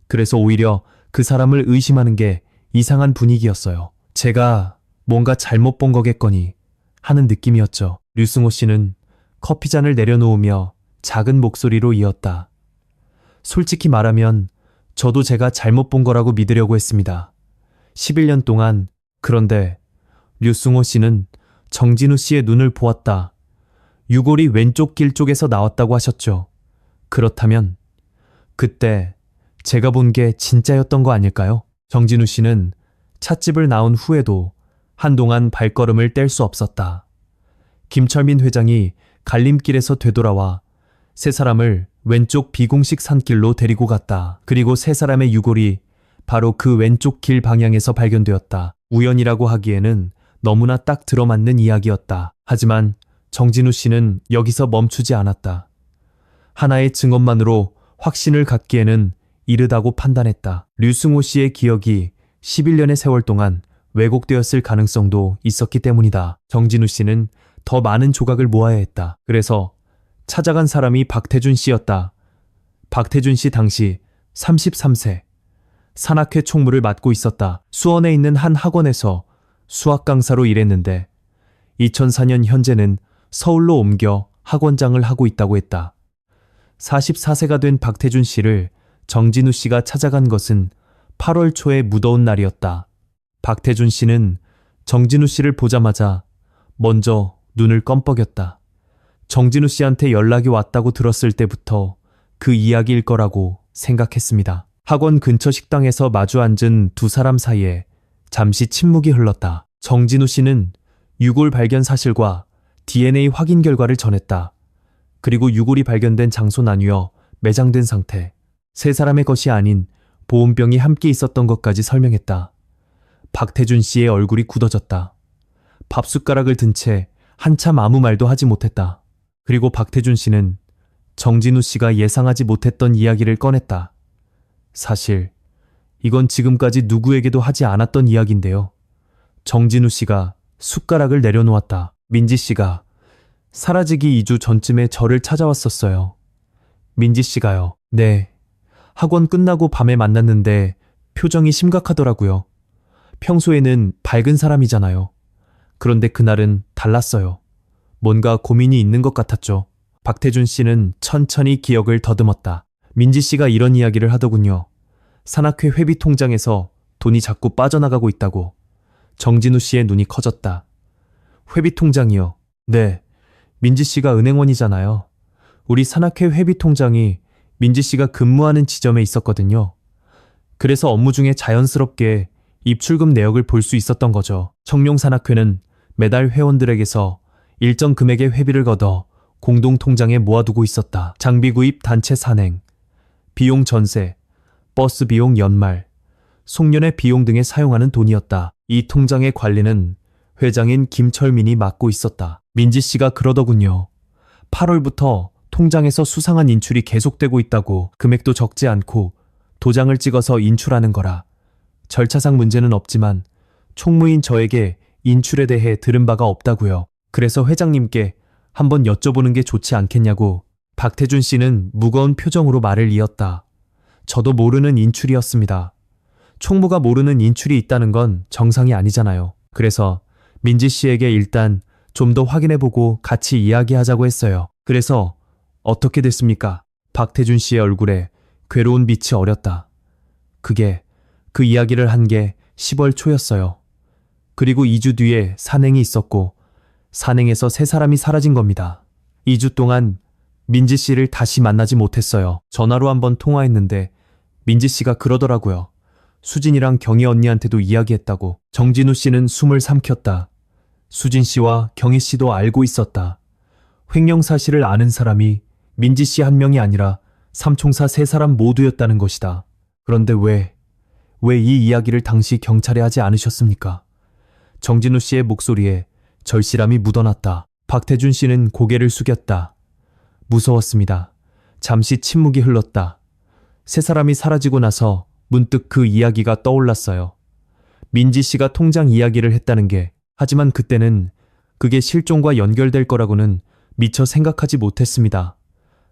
[SPEAKER 1] 그래서 오히려 그 사람을 의심하는 게 이상한 분위기였어요. 제가 뭔가 잘못 본 거겠거니 하는 느낌이었죠. 류승호 씨는 커피잔을 내려놓으며 작은 목소리로 이었다. 솔직히 말하면 저도 제가 잘못 본 거라고 믿으려고 했습니다. 11년 동안. 그런데 류승호 씨는 정진우 씨의 눈을 보았다. 유골이 왼쪽 길 쪽에서 나왔다고 하셨죠. 그렇다면 그때 제가 본 게 진짜였던 거 아닐까요? 정진우 씨는 찻집을 나온 후에도 한동안 발걸음을 뗄 수 없었다. 김철민 회장이 갈림길에서 되돌아와 세 사람을 왼쪽 비공식 산길로 데리고 갔다. 그리고 세 사람의 유골이 바로 그 왼쪽 길 방향에서 발견되었다. 우연이라고 하기에는 너무나 딱 들어맞는 이야기였다. 하지만 정진우 씨는 여기서 멈추지 않았다. 하나의 증언만으로 확신을 갖기에는 이르다고 판단했다. 류승호 씨의 기억이 11년의 세월 동안 왜곡되었을 가능성도 있었기 때문이다. 정진우 씨는 더 많은 조각을 모아야 했다. 그래서 찾아간 사람이 박태준 씨였다. 박태준 씨 당시 33세. 산악회 총무를 맡고 있었다. 수원에 있는 한 학원에서 수학 강사로 일했는데 2004년 현재는 서울로 옮겨 학원장을 하고 있다고 했다. 44세가 된 박태준 씨를 정진우 씨가 찾아간 것은 8월 초의 무더운 날이었다. 박태준 씨는 정진우 씨를 보자마자 먼저 눈을 껌뻑였다. 정진우 씨한테 연락이 왔다고 들었을 때부터 그 이야기일 거라고 생각했습니다. 학원 근처 식당에서 마주 앉은 두 사람 사이에 잠시 침묵이 흘렀다. 정진우 씨는 유골 발견 사실과 DNA 확인 결과를 전했다. 그리고 유골이 발견된 장소 나뉘어 매장된 상태, 세 사람의 것이 아닌 보온병이 함께 있었던 것까지 설명했다. 박태준 씨의 얼굴이 굳어졌다. 밥숟가락을 든 채 한참 아무 말도 하지 못했다. 그리고 박태준 씨는 정진우 씨가 예상하지 못했던 이야기를 꺼냈다. 사실 이건 지금까지 누구에게도 하지 않았던 이야기인데요. 정진우 씨가 숟가락을 내려놓았다. 민지 씨가 사라지기 2주 전쯤에 저를 찾아왔었어요. 민지 씨가요. 네. 학원 끝나고 밤에 만났는데 표정이 심각하더라고요. 평소에는 밝은 사람이잖아요. 그런데 그날은 달랐어요. 뭔가 고민이 있는 것 같았죠. 박태준 씨는 천천히 기억을 더듬었다. 민지 씨가 이런 이야기를 하더군요. 산악회 회비 통장에서 돈이 자꾸 빠져나가고 있다고. 정진우 씨의 눈이 커졌다. 회비 통장이요. 네. 민지 씨가 은행원이잖아요. 우리 산악회 회비 통장이 민지 씨가 근무하는 지점에 있었거든요. 그래서 업무 중에 자연스럽게 입출금 내역을 볼 수 있었던 거죠. 청룡산악회는 매달 회원들에게서 일정 금액의 회비를 걷어 공동 통장에 모아두고 있었다. 장비 구입, 단체 산행, 비용 전세, 버스 비용 연말, 송년회 비용 등에 사용하는 돈이었다. 이 통장의 관리는 회장인 김철민이 맡고 있었다. 민지 씨가 그러더군요. 8월부터 통장에서 수상한 인출이 계속되고 있다고. 금액도 적지 않고 도장을 찍어서 인출하는 거라. 절차상 문제는 없지만 총무인 저에게 인출에 대해 들은 바가 없다고요. 그래서 회장님께 한번 여쭤보는 게 좋지 않겠냐고. 박태준 씨는 무거운 표정으로 말을 이었다. 저도 모르는 인출이었습니다. 총무가 모르는 인출이 있다는 건 정상이 아니잖아요. 그래서 민지 씨에게 일단 좀 더 확인해보고 같이 이야기하자고 했어요. 그래서 어떻게 됐습니까? 박태준 씨의 얼굴에 괴로운 빛이 어렸다. 그 이야기를 한 게 10월 초였어요. 그리고 2주 뒤에 산행이 있었고 산행에서 세 사람이 사라진 겁니다. 2주 동안 민지 씨를 다시 만나지 못했어요. 전화로 한번 통화했는데 민지 씨가 그러더라고요. 수진이랑 경희 언니한테도 이야기했다고. 정진우 씨는 숨을 삼켰다. 수진 씨와 경희 씨도 알고 있었다. 횡령 사실을 아는 사람이 민지 씨 한 명이 아니라 삼총사 세 사람 모두였다는 것이다. 그런데 왜 이 이야기를 당시 경찰에 하지 않으셨습니까? 정진우 씨의 목소리에 절실함이 묻어났다. 박태준 씨는 고개를 숙였다. 무서웠습니다. 잠시 침묵이 흘렀다. 세 사람이 사라지고 나서 문득 그 이야기가 떠올랐어요. 민지 씨가 통장 이야기를 했다는 게. 하지만 그때는 그게 실종과 연결될 거라고는 미처 생각하지 못했습니다.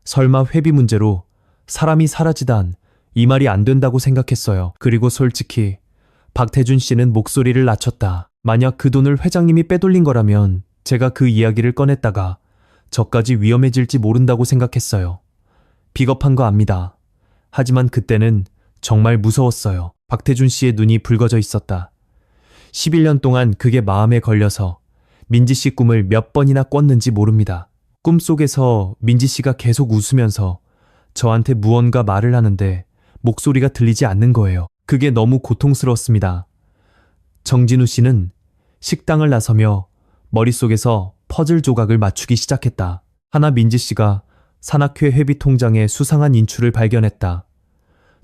[SPEAKER 1] 설마 회비 문제로 사람이 사라지단 이 말이 안 된다고 생각했어요. 그리고 솔직히 박태준 씨는 목소리를 낮췄다. 만약 그 돈을 회장님이 빼돌린 거라면 제가 그 이야기를 꺼냈다가 저까지 위험해질지 모른다고 생각했어요. 비겁한 거 압니다. 하지만 그때는 정말 무서웠어요. 박태준 씨의 눈이 붉어져 있었다. 11년 동안 그게 마음에 걸려서 민지 씨 꿈을 몇 번이나 꿨는지 모릅니다. 꿈속에서 민지 씨가 계속 웃으면서 저한테 무언가 말을 하는데 목소리가 들리지 않는 거예요. 그게 너무 고통스러웠습니다. 정진우 씨는 식당을 나서며 머릿속에서 퍼즐 조각을 맞추기 시작했다. 하나 민지 씨가 산악회 회비 통장에 수상한 인출을 발견했다.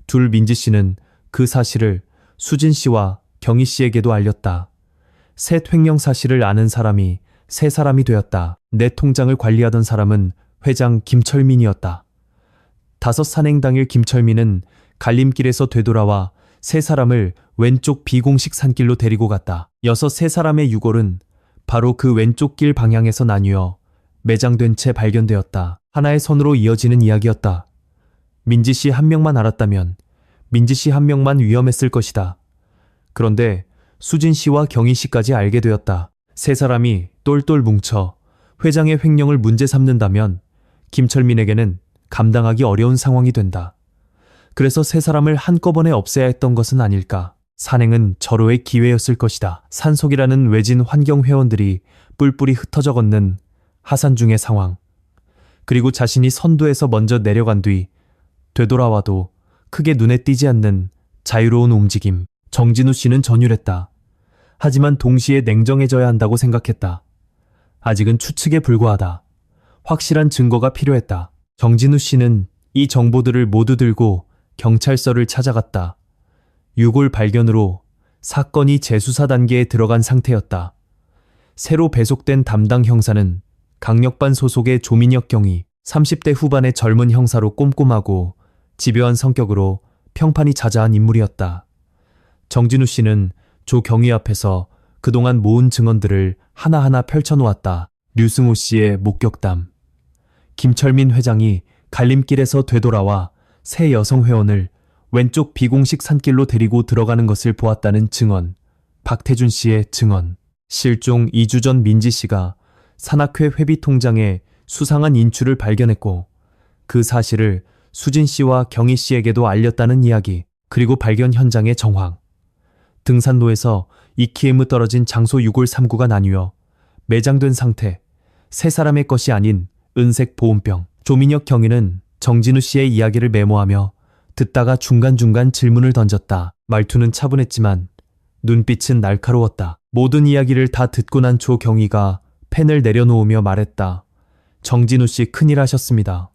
[SPEAKER 1] 둘 민지 씨는 그 사실을 수진 씨와 경희 씨에게도 알렸다. 셋 횡령 사실을 아는 사람이 세 사람이 되었다. 내 통장을 관리하던 사람은 회장 김철민이었다. 5 산행 당일 김철민은 갈림길에서 되돌아와 세 사람을 왼쪽 비공식 산길로 데리고 갔다. 6 세 사람의 유골은 바로 그 왼쪽 길 방향에서 나뉘어 매장된 채 발견되었다. 하나의 선으로 이어지는 이야기였다. 민지 씨 한 명만 알았다면 민지 씨 한 명만 위험했을 것이다. 그런데 수진 씨와 경희 씨까지 알게 되었다. 세 사람이 똘똘 뭉쳐 회장의 횡령을 문제 삼는다면 김철민에게는 감당하기 어려운 상황이 된다. 그래서 세 사람을 한꺼번에 없애야 했던 것은 아닐까. 산행은 절호의 기회였을 것이다. 산속이라는 외진 환경 회원들이 뿔뿔이 흩어져 걷는 하산중의 상황. 그리고 자신이 선두에서 먼저 내려간 뒤 되돌아와도 크게 눈에 띄지 않는 자유로운 움직임. 정진우 씨는 전율했다. 하지만 동시에 냉정해져야 한다고 생각했다. 아직은 추측에 불과하다. 확실한 증거가 필요했다. 정진우 씨는 이 정보들을 모두 들고 경찰서를 찾아갔다. 유골 발견으로 사건이 재수사 단계에 들어간 상태였다. 새로 배속된 담당 형사는 강력반 소속의 조민혁 경위, 30대 후반의 젊은 형사로 꼼꼼하고 집요한 성격으로 평판이 자자한 인물이었다. 정진우 씨는 조 경위 앞에서 그동안 모은 증언들을 하나하나 펼쳐놓았다. 류승호 씨의 목격담, 김철민 회장이 갈림길에서 되돌아와 새 여성 회원을 왼쪽 비공식 산길로 데리고 들어가는 것을 보았다는 증언, 박태준 씨의 증언, 실종 2주 전 민지 씨가 산악회 회비 통장에 수상한 인출을 발견했고 그 사실을 수진 씨와 경희 씨에게도 알렸다는 이야기, 그리고 발견 현장의 정황. 등산로에서 2km 떨어진 장소 유골 3구가 나뉘어 매장된 상태, 세 사람의 것이 아닌 은색 보온병. 조민혁 경위는 정진우 씨의 이야기를 메모하며 듣다가 중간중간 질문을 던졌다. 말투는 차분했지만 눈빛은 날카로웠다. 모든 이야기를 다 듣고 난 조 경위가 펜을 내려놓으며 말했다. 정진우 씨 큰일 하셨습니다.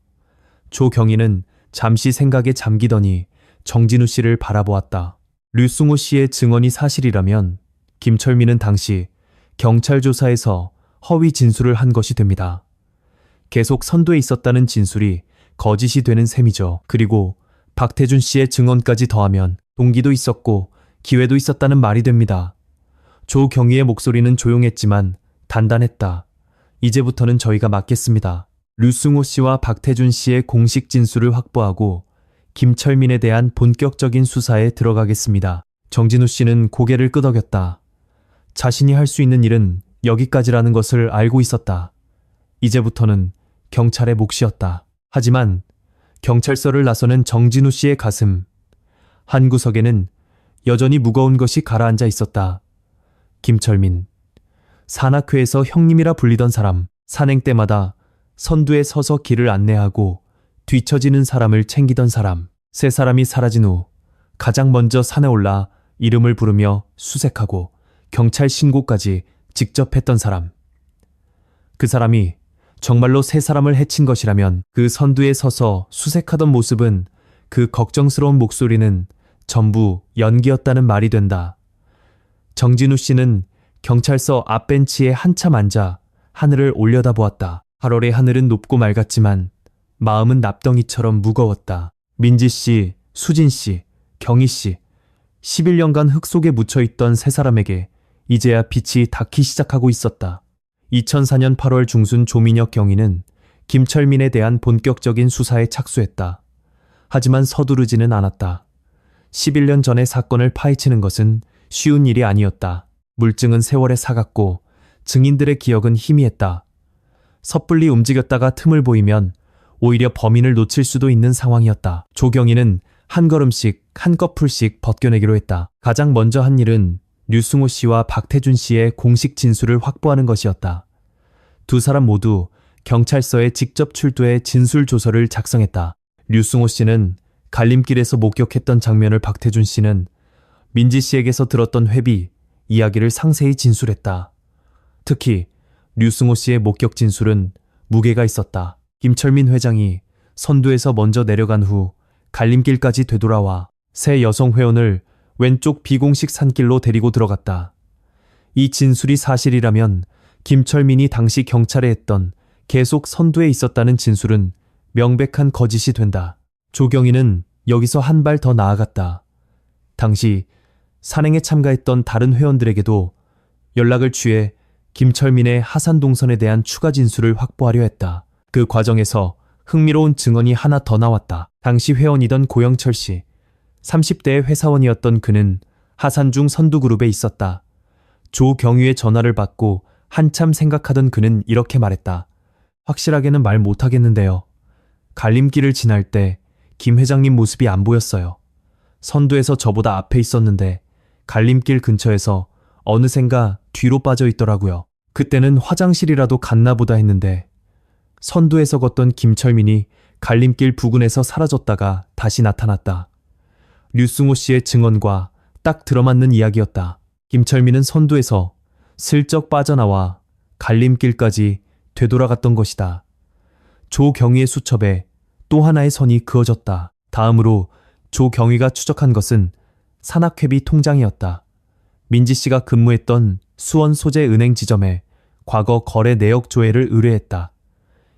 [SPEAKER 1] 조 경위는 잠시 생각에 잠기더니 정진우 씨를 바라보았다. 류승호 씨의 증언이 사실이라면 김철민은 당시 경찰 조사에서 허위 진술을 한 것이 됩니다. 계속 선두에 있었다는 진술이 거짓이 되는 셈이죠. 그리고 박태준 씨의 증언까지 더하면 동기도 있었고 기회도 있었다는 말이 됩니다. 조 경위의 목소리는 조용했지만 단단했다. 이제부터는 저희가 맡겠습니다. 류승호 씨와 박태준 씨의 공식 진술을 확보하고 김철민에 대한 본격적인 수사에 들어가겠습니다. 정진우 씨는 고개를 끄덕였다. 자신이 할 수 있는 일은 여기까지라는 것을 알고 있었다. 이제부터는 경찰의 몫이었다. 하지만 경찰서를 나서는 정진우 씨의 가슴 한 구석에는 여전히 무거운 것이 가라앉아 있었다. 김철민, 산악회에서 형님이라 불리던 사람, 산행 때마다 선두에 서서 길을 안내하고 뒤처지는 사람을 챙기던 사람, 세 사람이 사라진 후 가장 먼저 산에 올라 이름을 부르며 수색하고 경찰 신고까지 직접 했던 사람. 그 사람이 정말로 세 사람을 해친 것이라면 그 선두에 서서 수색하던 모습은, 그 걱정스러운 목소리는 전부 연기였다는 말이 된다. 정진우 씨는 경찰서 앞벤치에 한참 앉아 하늘을 올려다보았다. 8월의 하늘은 높고 맑았지만 마음은 납덩이처럼 무거웠다. 민지 씨, 수진 씨, 경희 씨, 11년간 흙 속에 묻혀있던 세 사람에게 이제야 빛이 닿기 시작하고 있었다. 2004년 8월 중순 조민혁 경위는 김철민에 대한 본격적인 수사에 착수했다. 하지만 서두르지는 않았다. 11년 전의 사건을 파헤치는 것은 쉬운 일이 아니었다. 물증은 세월에 사갔고 증인들의 기억은 희미했다. 섣불리 움직였다가 틈을 보이면 오히려 범인을 놓칠 수도 있는 상황이었다. 조경희는 한 걸음씩 한 커플씩 벗겨내기로 했다. 가장 먼저 한 일은 류승호 씨와 박태준 씨의 공식 진술을 확보하는 것이었다. 두 사람 모두 경찰서에 직접 출두해 진술 조서를 작성했다. 류승호 씨는 갈림길에서 목격했던 장면을, 박태준 씨는 민지 씨에게서 들었던 회비 이야기를 상세히 진술했다. 특히 류승호 씨의 목격 진술은 무게가 있었다. 김철민 회장이 선두에서 먼저 내려간 후 갈림길까지 되돌아와 새 여성 회원을 왼쪽 비공식 산길로 데리고 들어갔다. 이 진술이 사실이라면 김철민이 당시 경찰에 했던 계속 선두에 있었다는 진술은 명백한 거짓이 된다. 조경희는 여기서 한 발 더 나아갔다. 당시 산행에 참가했던 다른 회원들에게도 연락을 취해 김철민의 하산 동선에 대한 추가 진술을 확보하려 했다. 그 과정에서 흥미로운 증언이 하나 더 나왔다. 당시 회원이던 고영철 씨, 30대의 회사원이었던 그는 하산중 선두그룹에 있었다. 조경유의 전화를 받고 한참 생각하던 그는 이렇게 말했다. 확실하게는 말 못하겠는데요. 갈림길을 지날 때 김 회장님 모습이 안 보였어요. 선두에서 저보다 앞에 있었는데 갈림길 근처에서 어느샌가 뒤로 빠져 있더라고요. 그때는 화장실이라도 갔나 보다 했는데 선두에서 걷던 김철민이 갈림길 부근에서 사라졌다가 다시 나타났다. 류승호 씨의 증언과 딱 들어맞는 이야기였다. 김철민은 선두에서 슬쩍 빠져나와 갈림길까지 되돌아갔던 것이다. 조경위의 수첩에 또 하나의 선이 그어졌다. 다음으로 조경위가 추적한 것은 산악회비 통장이었다. 민지 씨가 근무했던 수원 소재 은행 지점에 과거 거래 내역 조회를 의뢰했다.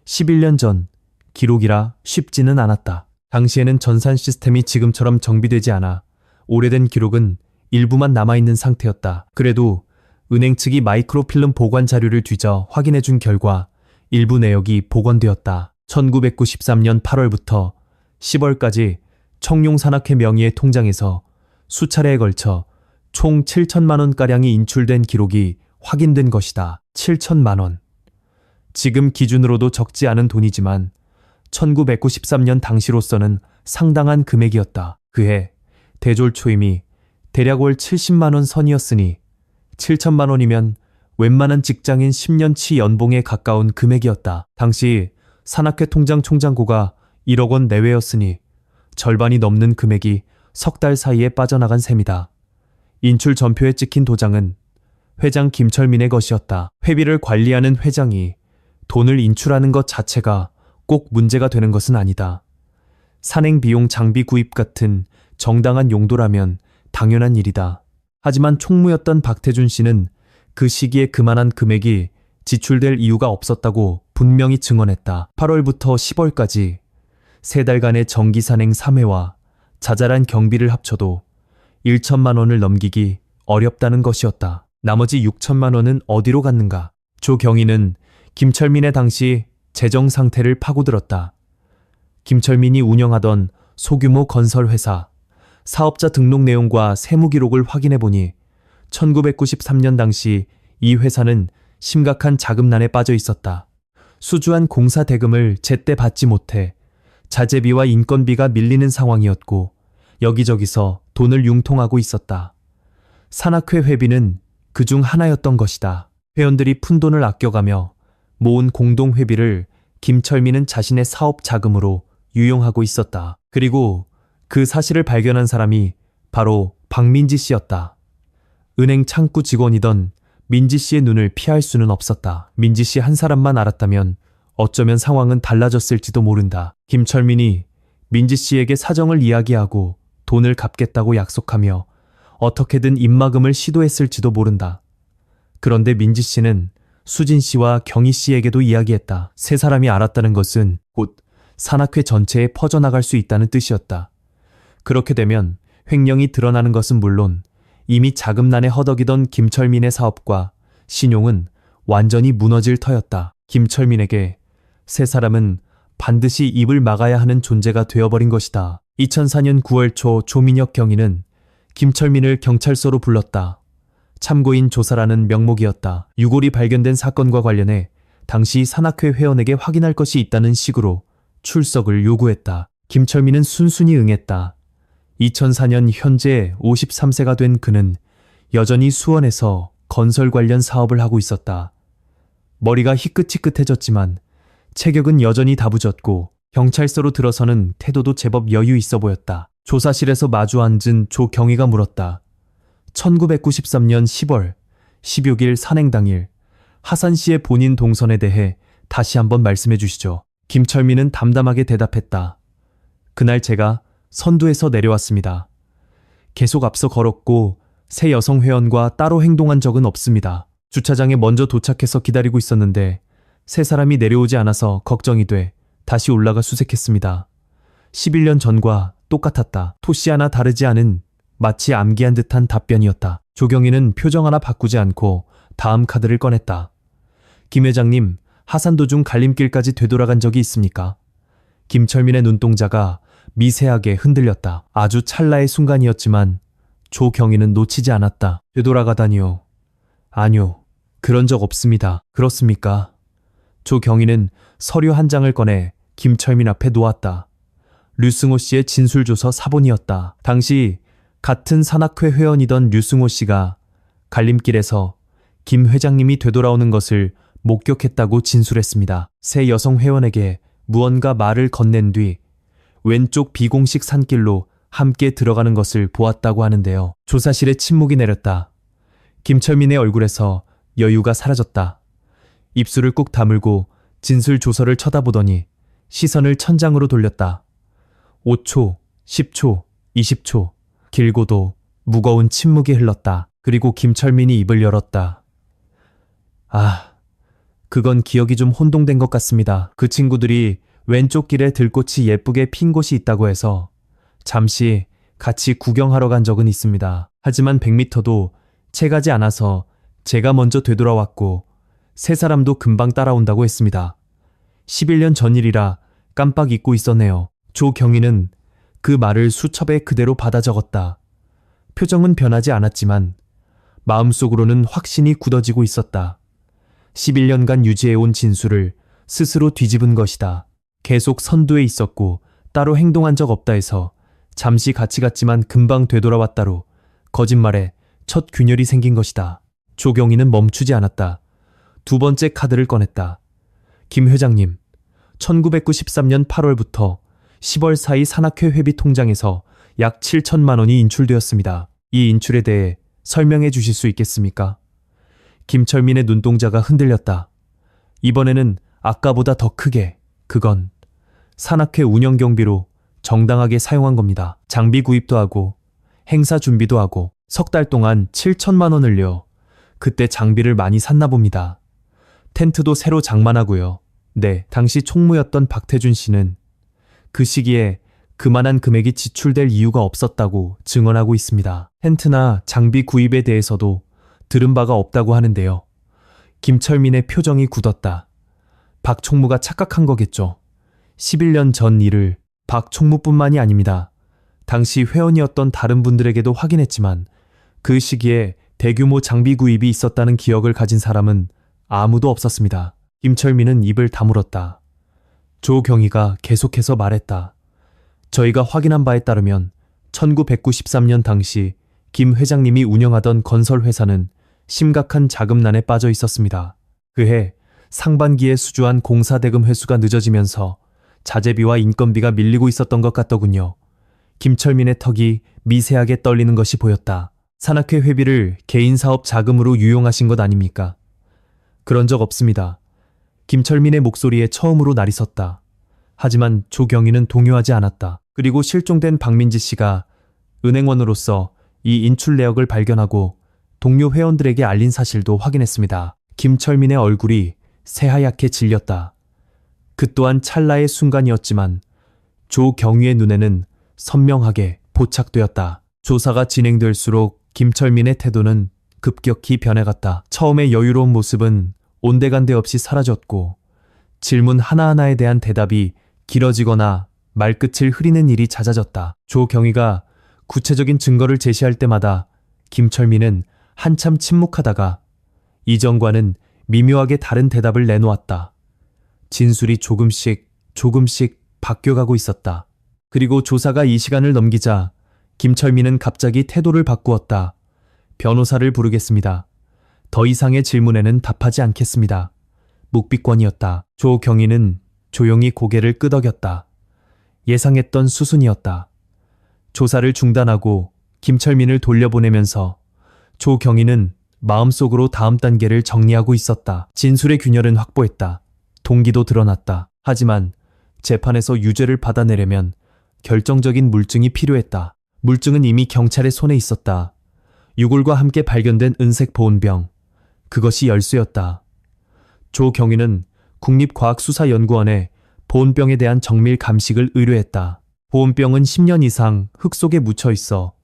[SPEAKER 1] 11년 전 기록이라 쉽지는 않았다. 당시에는 전산 시스템이 지금처럼 정비되지 않아 오래된 기록은 일부만 남아있는 상태였다. 그래도 은행 측이 마이크로필름 보관 자료를 뒤져 확인해준 결과 일부 내역이 복원되었다. 1993년 8월부터 10월까지 청룡산악회 명의의 통장에서 수차례에 걸쳐 총 7천만 원가량이 인출된 기록이 확인된 것이다. 7천만 원. 지금 기준으로도 적지 않은 돈이지만 1993년 당시로서는 상당한 금액이었다. 그해 대졸 초임이 대략 월 70만 원 선이었으니 7천만 원이면 웬만한 직장인 10년치 연봉에 가까운 금액이었다. 당시 산악회 통장 총장고가 1억 원 내외였으니 절반이 넘는 금액이 석 달 사이에 빠져나간 셈이다. 인출 전표에 찍힌 도장은 회장 김철민의 것이었다. 회비를 관리하는 회장이 돈을 인출하는 것 자체가 꼭 문제가 되는 것은 아니다. 산행 비용 장비 구입 같은 정당한 용도라면 당연한 일이다. 하지만 총무였던 박태준 씨는 그 시기에 그만한 금액이 지출될 이유가 없었다고 분명히 증언했다. 8월부터 10월까지 3달간의 정기 산행 3회와 자잘한 경비를 합쳐도 1천만 원을 넘기기 어렵다는 것이었다. 나머지 6천만 원은 어디로 갔는가? 조경희는 김철민의 당시 재정 상태를 파고들었다. 김철민이 운영하던 소규모 건설회사, 사업자 등록 내용과 세무 기록을 확인해보니 1993년 당시 이 회사는 심각한 자금난에 빠져 있었다. 수주한 공사 대금을 제때 받지 못해 자재비와 인건비가 밀리는 상황이었고 여기저기서 돈을 융통하고 있었다. 산악회 회비는 그중 하나였던 것이다. 회원들이 푼돈을 아껴가며 모은 공동회비를 김철민은 자신의 사업 자금으로 유용하고 있었다. 그리고 그 사실을 발견한 사람이 바로 박민지 씨였다. 은행 창구 직원이던 민지 씨의 눈을 피할 수는 없었다. 민지 씨 한 사람만 알았다면 어쩌면 상황은 달라졌을지도 모른다. 김철민이 민지 씨에게 사정을 이야기하고 돈을 갚겠다고 약속하며 어떻게든 입막음을 시도했을지도 모른다. 그런데 민지 씨는 수진 씨와 경희 씨에게도 이야기했다. 세 사람이 알았다는 것은 곧 산악회 전체에 퍼져나갈 수 있다는 뜻이었다. 그렇게 되면 횡령이 드러나는 것은 물론 이미 자금난에 허덕이던 김철민의 사업과 신용은 완전히 무너질 터였다. 김철민에게 세 사람은 반드시 입을 막아야 하는 존재가 되어버린 것이다. 2004년 9월 초 조민혁 경위는 김철민을 경찰서로 불렀다. 참고인 조사라는 명목이었다. 유골이 발견된 사건과 관련해 당시 산악회 회원에게 확인할 것이 있다는 식으로 출석을 요구했다. 김철민은 순순히 응했다. 2004년 현재 53세가 된 그는 여전히 수원에서 건설 관련 사업을 하고 있었다. 머리가 희끗희끗해졌지만 체격은 여전히 다부졌고 경찰서로 들어서는 태도도 제법 여유 있어 보였다. 조사실에서 마주 앉은 조경희가 물었다. 1993년 10월 16일 산행 당일 하산 씨의 본인 동선에 대해 다시 한번 말씀해 주시죠. 김철민은 담담하게 대답했다. 그날 제가 선두에서 내려왔습니다. 계속 앞서 걸었고 새 여성 회원과 따로 행동한 적은 없습니다. 주차장에 먼저 도착해서 기다리고 있었는데 세 사람이 내려오지 않아서 걱정이 돼 다시 올라가 수색했습니다. 11년 전과 똑같았다. 토시 하나 다르지 않은 마치 암기한 듯한 답변이었다. 조경희는 표정 하나 바꾸지 않고 다음 카드를 꺼냈다. 김 회장님, 하산 도중 갈림길까지 되돌아간 적이 있습니까? 김철민의 눈동자가 미세하게 흔들렸다. 아주 찰나의 순간이었지만 조경희는 놓치지 않았다. 되돌아가다니요. 아니요. 그런 적 없습니다. 그렇습니까? 조경희는 서류 한 장을 꺼내 김철민 앞에 놓았다. 류승호 씨의 진술조서 사본이었다. 당시 같은 산악회 회원이던 류승호 씨가 갈림길에서 김 회장님이 되돌아오는 것을 목격했다고 진술했습니다. 새 여성 회원에게 무언가 말을 건넨 뒤 왼쪽 비공식 산길로 함께 들어가는 것을 보았다고 하는데요. 조사실에 침묵이 내렸다. 김철민의 얼굴에서 여유가 사라졌다. 입술을 꾹 다물고 진술 조서를 쳐다보더니 시선을 천장으로 돌렸다. 5초, 10초, 20초, 길고도 무거운 침묵이 흘렀다. 그리고 김철민이 입을 열었다. 그건 기억이 좀 혼동된 것 같습니다. 그 친구들이 왼쪽 길에 들꽃이 예쁘게 핀 곳이 있다고 해서 잠시 같이 구경하러 간 적은 있습니다. 하지만 100m도 채가지 않아서 제가 먼저 되돌아왔고 세 사람도 금방 따라온다고 했습니다. 11년 전일이라 깜빡 잊고 있었네요. 조경희는 그 말을 수첩에 그대로 받아 적었다. 표정은 변하지 않았지만 마음속으로는 확신이 굳어지고 있었다. 11년간 유지해온 진술을 스스로 뒤집은 것이다. 계속 선두에 있었고 따로 행동한 적 없다 해서 잠시 같이 갔지만 금방 되돌아왔다로 거짓말에 첫 균열이 생긴 것이다. 조경희는 멈추지 않았다. 두 번째 카드를 꺼냈다. 김 회장님, 1993년 8월부터 10월 사이 산악회 회비 통장에서 약 7천만 원이 인출되었습니다. 이 인출에 대해 설명해 주실 수 있겠습니까? 김철민의 눈동자가 흔들렸다. 이번에는 아까보다 더 크게, 그건 산악회 운영 경비로 정당하게 사용한 겁니다. 장비 구입도 하고 행사 준비도 하고 석 달 동안 7천만 원을요. 그때 장비를 많이 샀나 봅니다. 텐트도 새로 장만하고요. 네, 당시 총무였던 박태준 씨는 그 시기에 그만한 금액이 지출될 이유가 없었다고 증언하고 있습니다. 텐트나 장비 구입에 대해서도 들은 바가 없다고 하는데요. 김철민의 표정이 굳었다. 박 총무가 착각한 거겠죠. 11년 전 일을 박 총무뿐만이 아닙니다. 당시 회원이었던 다른 분들에게도 확인했지만 그 시기에 대규모 장비 구입이 있었다는 기억을 가진 사람은 아무도 없었습니다. 김철민은 입을 다물었다. 조경희가 계속해서 말했다. 저희가 확인한 바에 따르면 1993년 당시 김 회장님이 운영하던 건설회사는 심각한 자금난에 빠져 있었습니다. 그해 상반기에 수주한 공사대금 회수가 늦어지면서 자재비와 인건비가 밀리고 있었던 것 같더군요. 김철민의 턱이 미세하게 떨리는 것이 보였다. 산악회 회비를 개인사업 자금으로 유용하신 것 아닙니까? 그런 적 없습니다. 김철민의 목소리에 처음으로 날이 섰다. 하지만 조경희는 동요하지 않았다. 그리고 실종된 박민지 씨가 은행원으로서 이 인출 내역을 발견하고 동료 회원들에게 알린 사실도 확인했습니다. 김철민의 얼굴이 새하얗게 질렸다. 그 또한 찰나의 순간이었지만 조경희의 눈에는 선명하게 포착되었다. 조사가 진행될수록 김철민의 태도는 급격히 변해갔다. 처음의 여유로운 모습은 온데간데 없이 사라졌고 질문 하나하나에 대한 대답이 길어지거나 말끝을 흐리는 일이 잦아졌다. 조경희가 구체적인 증거를 제시할 때마다 김철민은 한참 침묵하다가 이전과는 미묘하게 다른 대답을 내놓았다. 진술이 조금씩 바뀌어가고 있었다. 그리고 조사가 이 시간을 넘기자 김철민은 갑자기 태도를 바꾸었다. 변호사를 부르겠습니다. 더 이상의 질문에는 답하지 않겠습니다. 묵비권이었다. 조경희는 조용히 고개를 끄덕였다. 예상했던 수순이었다. 조사를 중단하고 김철민을 돌려보내면서 조경희는 마음속으로 다음 단계를 정리하고 있었다. 진술의 균열은 확보했다. 동기도 드러났다. 하지만 재판에서 유죄를 받아내려면 결정적인 물증이 필요했다. 물증은 이미 경찰의 손에 있었다. 유골과 함께 발견된 은색 보온병. 그것이 열쇠였다. 조경희는 국립과학수사연구원에 보온병에 대한 정밀 감식을 의뢰했다. 보온병은 10년 이상 흙 속에 묻혀 있어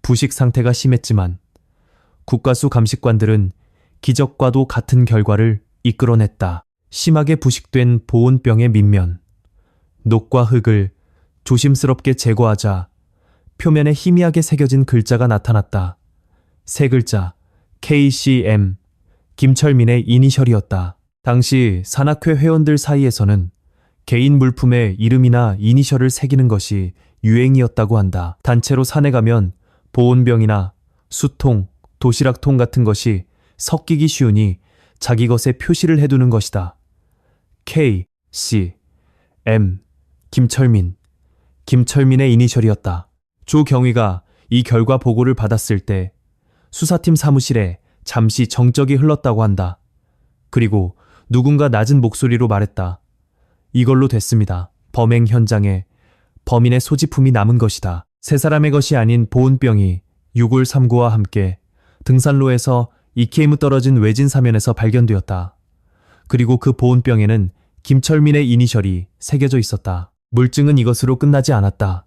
[SPEAKER 1] 부식 상태가 심했지만 국가수 감식관들은 기적과도 같은 결과를 이끌어냈다. 심하게 부식된 보온병의 밑면, 녹과 흙을 조심스럽게 제거하자 표면에 희미하게 새겨진 글자가 나타났다. 세 글자 KCM, 김철민의 이니셜이었다. 당시 산악회 회원들 사이에서는 개인 물품에 이름이나 이니셜을 새기는 것이 유행이었다고 한다. 단체로 산에 가면 보온병이나 수통, 도시락통 같은 것이 섞이기 쉬우니 자기 것에 표시를 해두는 것이다. K, C, M, 김철민의 이니셜이었다. 조경위가 이 결과 보고를 받았을 때 수사팀 사무실에 잠시 정적이 흘렀다고 한다. 그리고 누군가 낮은 목소리로 말했다. 이걸로 됐습니다. 범행 현장에 범인의 소지품이 남은 것이다. 세 사람의 것이 아닌 보온병이 6월 3구와 함께 등산로에서 2km 떨어진 외진 사면에서 발견되었다. 그리고 그 보온병에는 김철민의 이니셜이 새겨져 있었다. 물증은 이것으로 끝나지 않았다.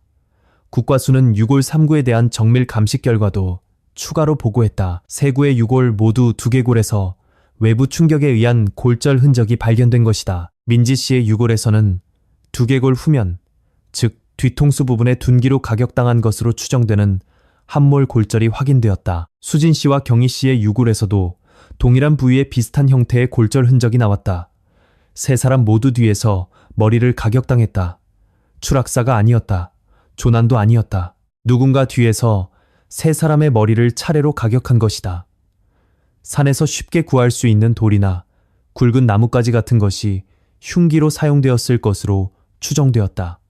[SPEAKER 1] 국과수는 6월 3구에 대한 정밀 감식 결과도 추가로 보고했다. 세 구의 6월 모두 두개골에서 외부 충격에 의한 골절 흔적이 발견된 것이다. 민지 씨의 6월에서는 두개골 후면, 즉 뒤통수 부분에 둔기로 가격당한 것으로 추정되는 함몰 골절이 확인되었다. 수진 씨와 경희 씨의 6월에서도 동일한 부위에 비슷한 형태의 골절 흔적이 나왔다. 세 사람 모두 뒤에서 머리를 가격당했다. 추락사가 아니었다. 조난도 아니었다. 누군가 뒤에서 세 사람의 머리를 차례로 가격한 것이다. 산에서 쉽게 구할 수 있는 돌이나 굵은 나뭇가지 같은 것이 흉기로 사용되었을 것으로 추정되었다.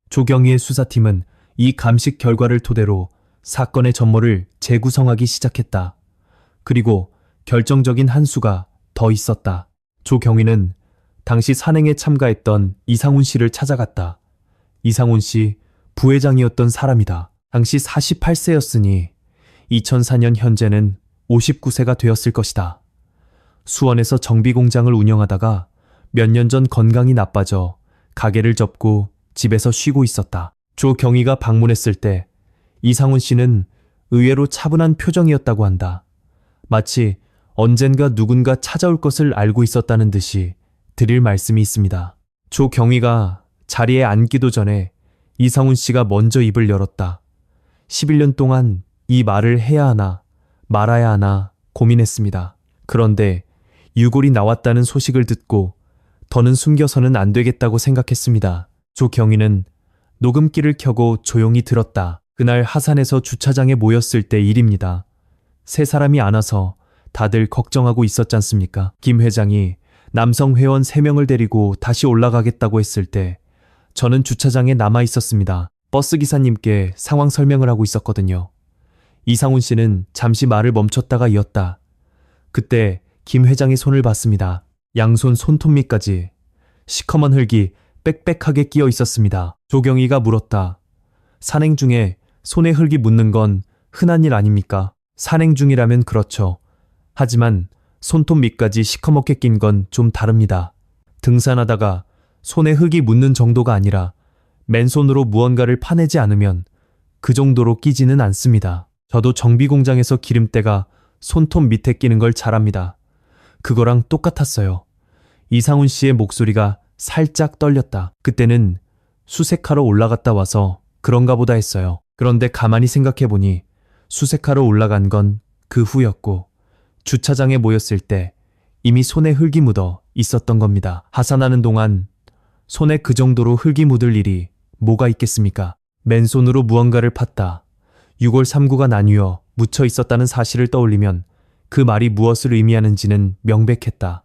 [SPEAKER 1] 조경희의 수사팀은 이 감식 결과를 토대로 사건의 전모를 재구성하기 시작했다. 그리고 결정적인 한 수가 더 있었다. 조경희는 당시 산행에 참가했던 이상훈 씨를 찾아갔다. 이상훈 씨 부회장이었던 사람이다. 당시 48세였으니 2004년 현재는 59세가 되었을 것이다. 수원에서 정비공장을 운영하다가 몇 년 전 건강이 나빠져 가게를 접고 집에서 쉬고 있었다. 조경희가 방문했을 때 이상훈 씨는 의외로 차분한 표정이었다고 한다. 마치 언젠가 누군가 찾아올 것을 알고 있었다는 듯이 드릴 말씀이 있습니다. 조경희가 자리에 앉기도 전에 이상훈 씨가 먼저 입을 열었다. 11년 동안 이 말을 해야 하나 말아야 하나 고민했습니다. 그런데 유골이 나왔다는 소식을 듣고 더는 숨겨서는 안 되겠다고 생각했습니다. 조경희는 녹음기를 켜고 조용히 들었다. 그날 하산에서 주차장에 모였을 때 일입니다. 세 사람이 안 와서 다들 걱정하고 있었지 않습니까? 김 회장이 남성 회원 3명을 데리고 다시 올라가겠다고 했을 때 저는 주차장에 남아 있었습니다. 버스 기사님께 상황 설명을 하고 있었거든요. 이상훈 씨는 잠시 말을 멈췄다가 이었다. 그때 김 회장의 손을 봤습니다. 양손 손톱 밑까지 시커먼 흙이 빽빽하게 끼어 있었습니다. 조경희가 물었다. 산행 중에 손에 흙이 묻는 건 흔한 일 아닙니까? 산행 중이라면 그렇죠. 하지만 손톱 밑까지 시커멓게 낀 건 좀 다릅니다. 등산하다가 손에 흙이 묻는 정도가 아니라 맨손으로 무언가를 파내지 않으면 그 정도로 끼지는 않습니다. 저도 정비공장에서 기름때가 손톱 밑에 끼는 걸 잘 압니다. 그거랑 똑같았어요. 이상훈 씨의 목소리가 살짝 떨렸다. 그때는 수색하러 올라갔다 와서 그런가 보다 했어요. 그런데 가만히 생각해보니 수색하러 올라간 건 그 후였고 주차장에 모였을 때 이미 손에 흙이 묻어 있었던 겁니다. 하산하는 동안 손에 그 정도로 흙이 묻을 일이 뭐가 있겠습니까? 맨손으로 무언가를 팠다. 6월 3구가 나뉘어 묻혀 있었다는 사실을 떠올리면 그 말이 무엇을 의미하는지는 명백했다.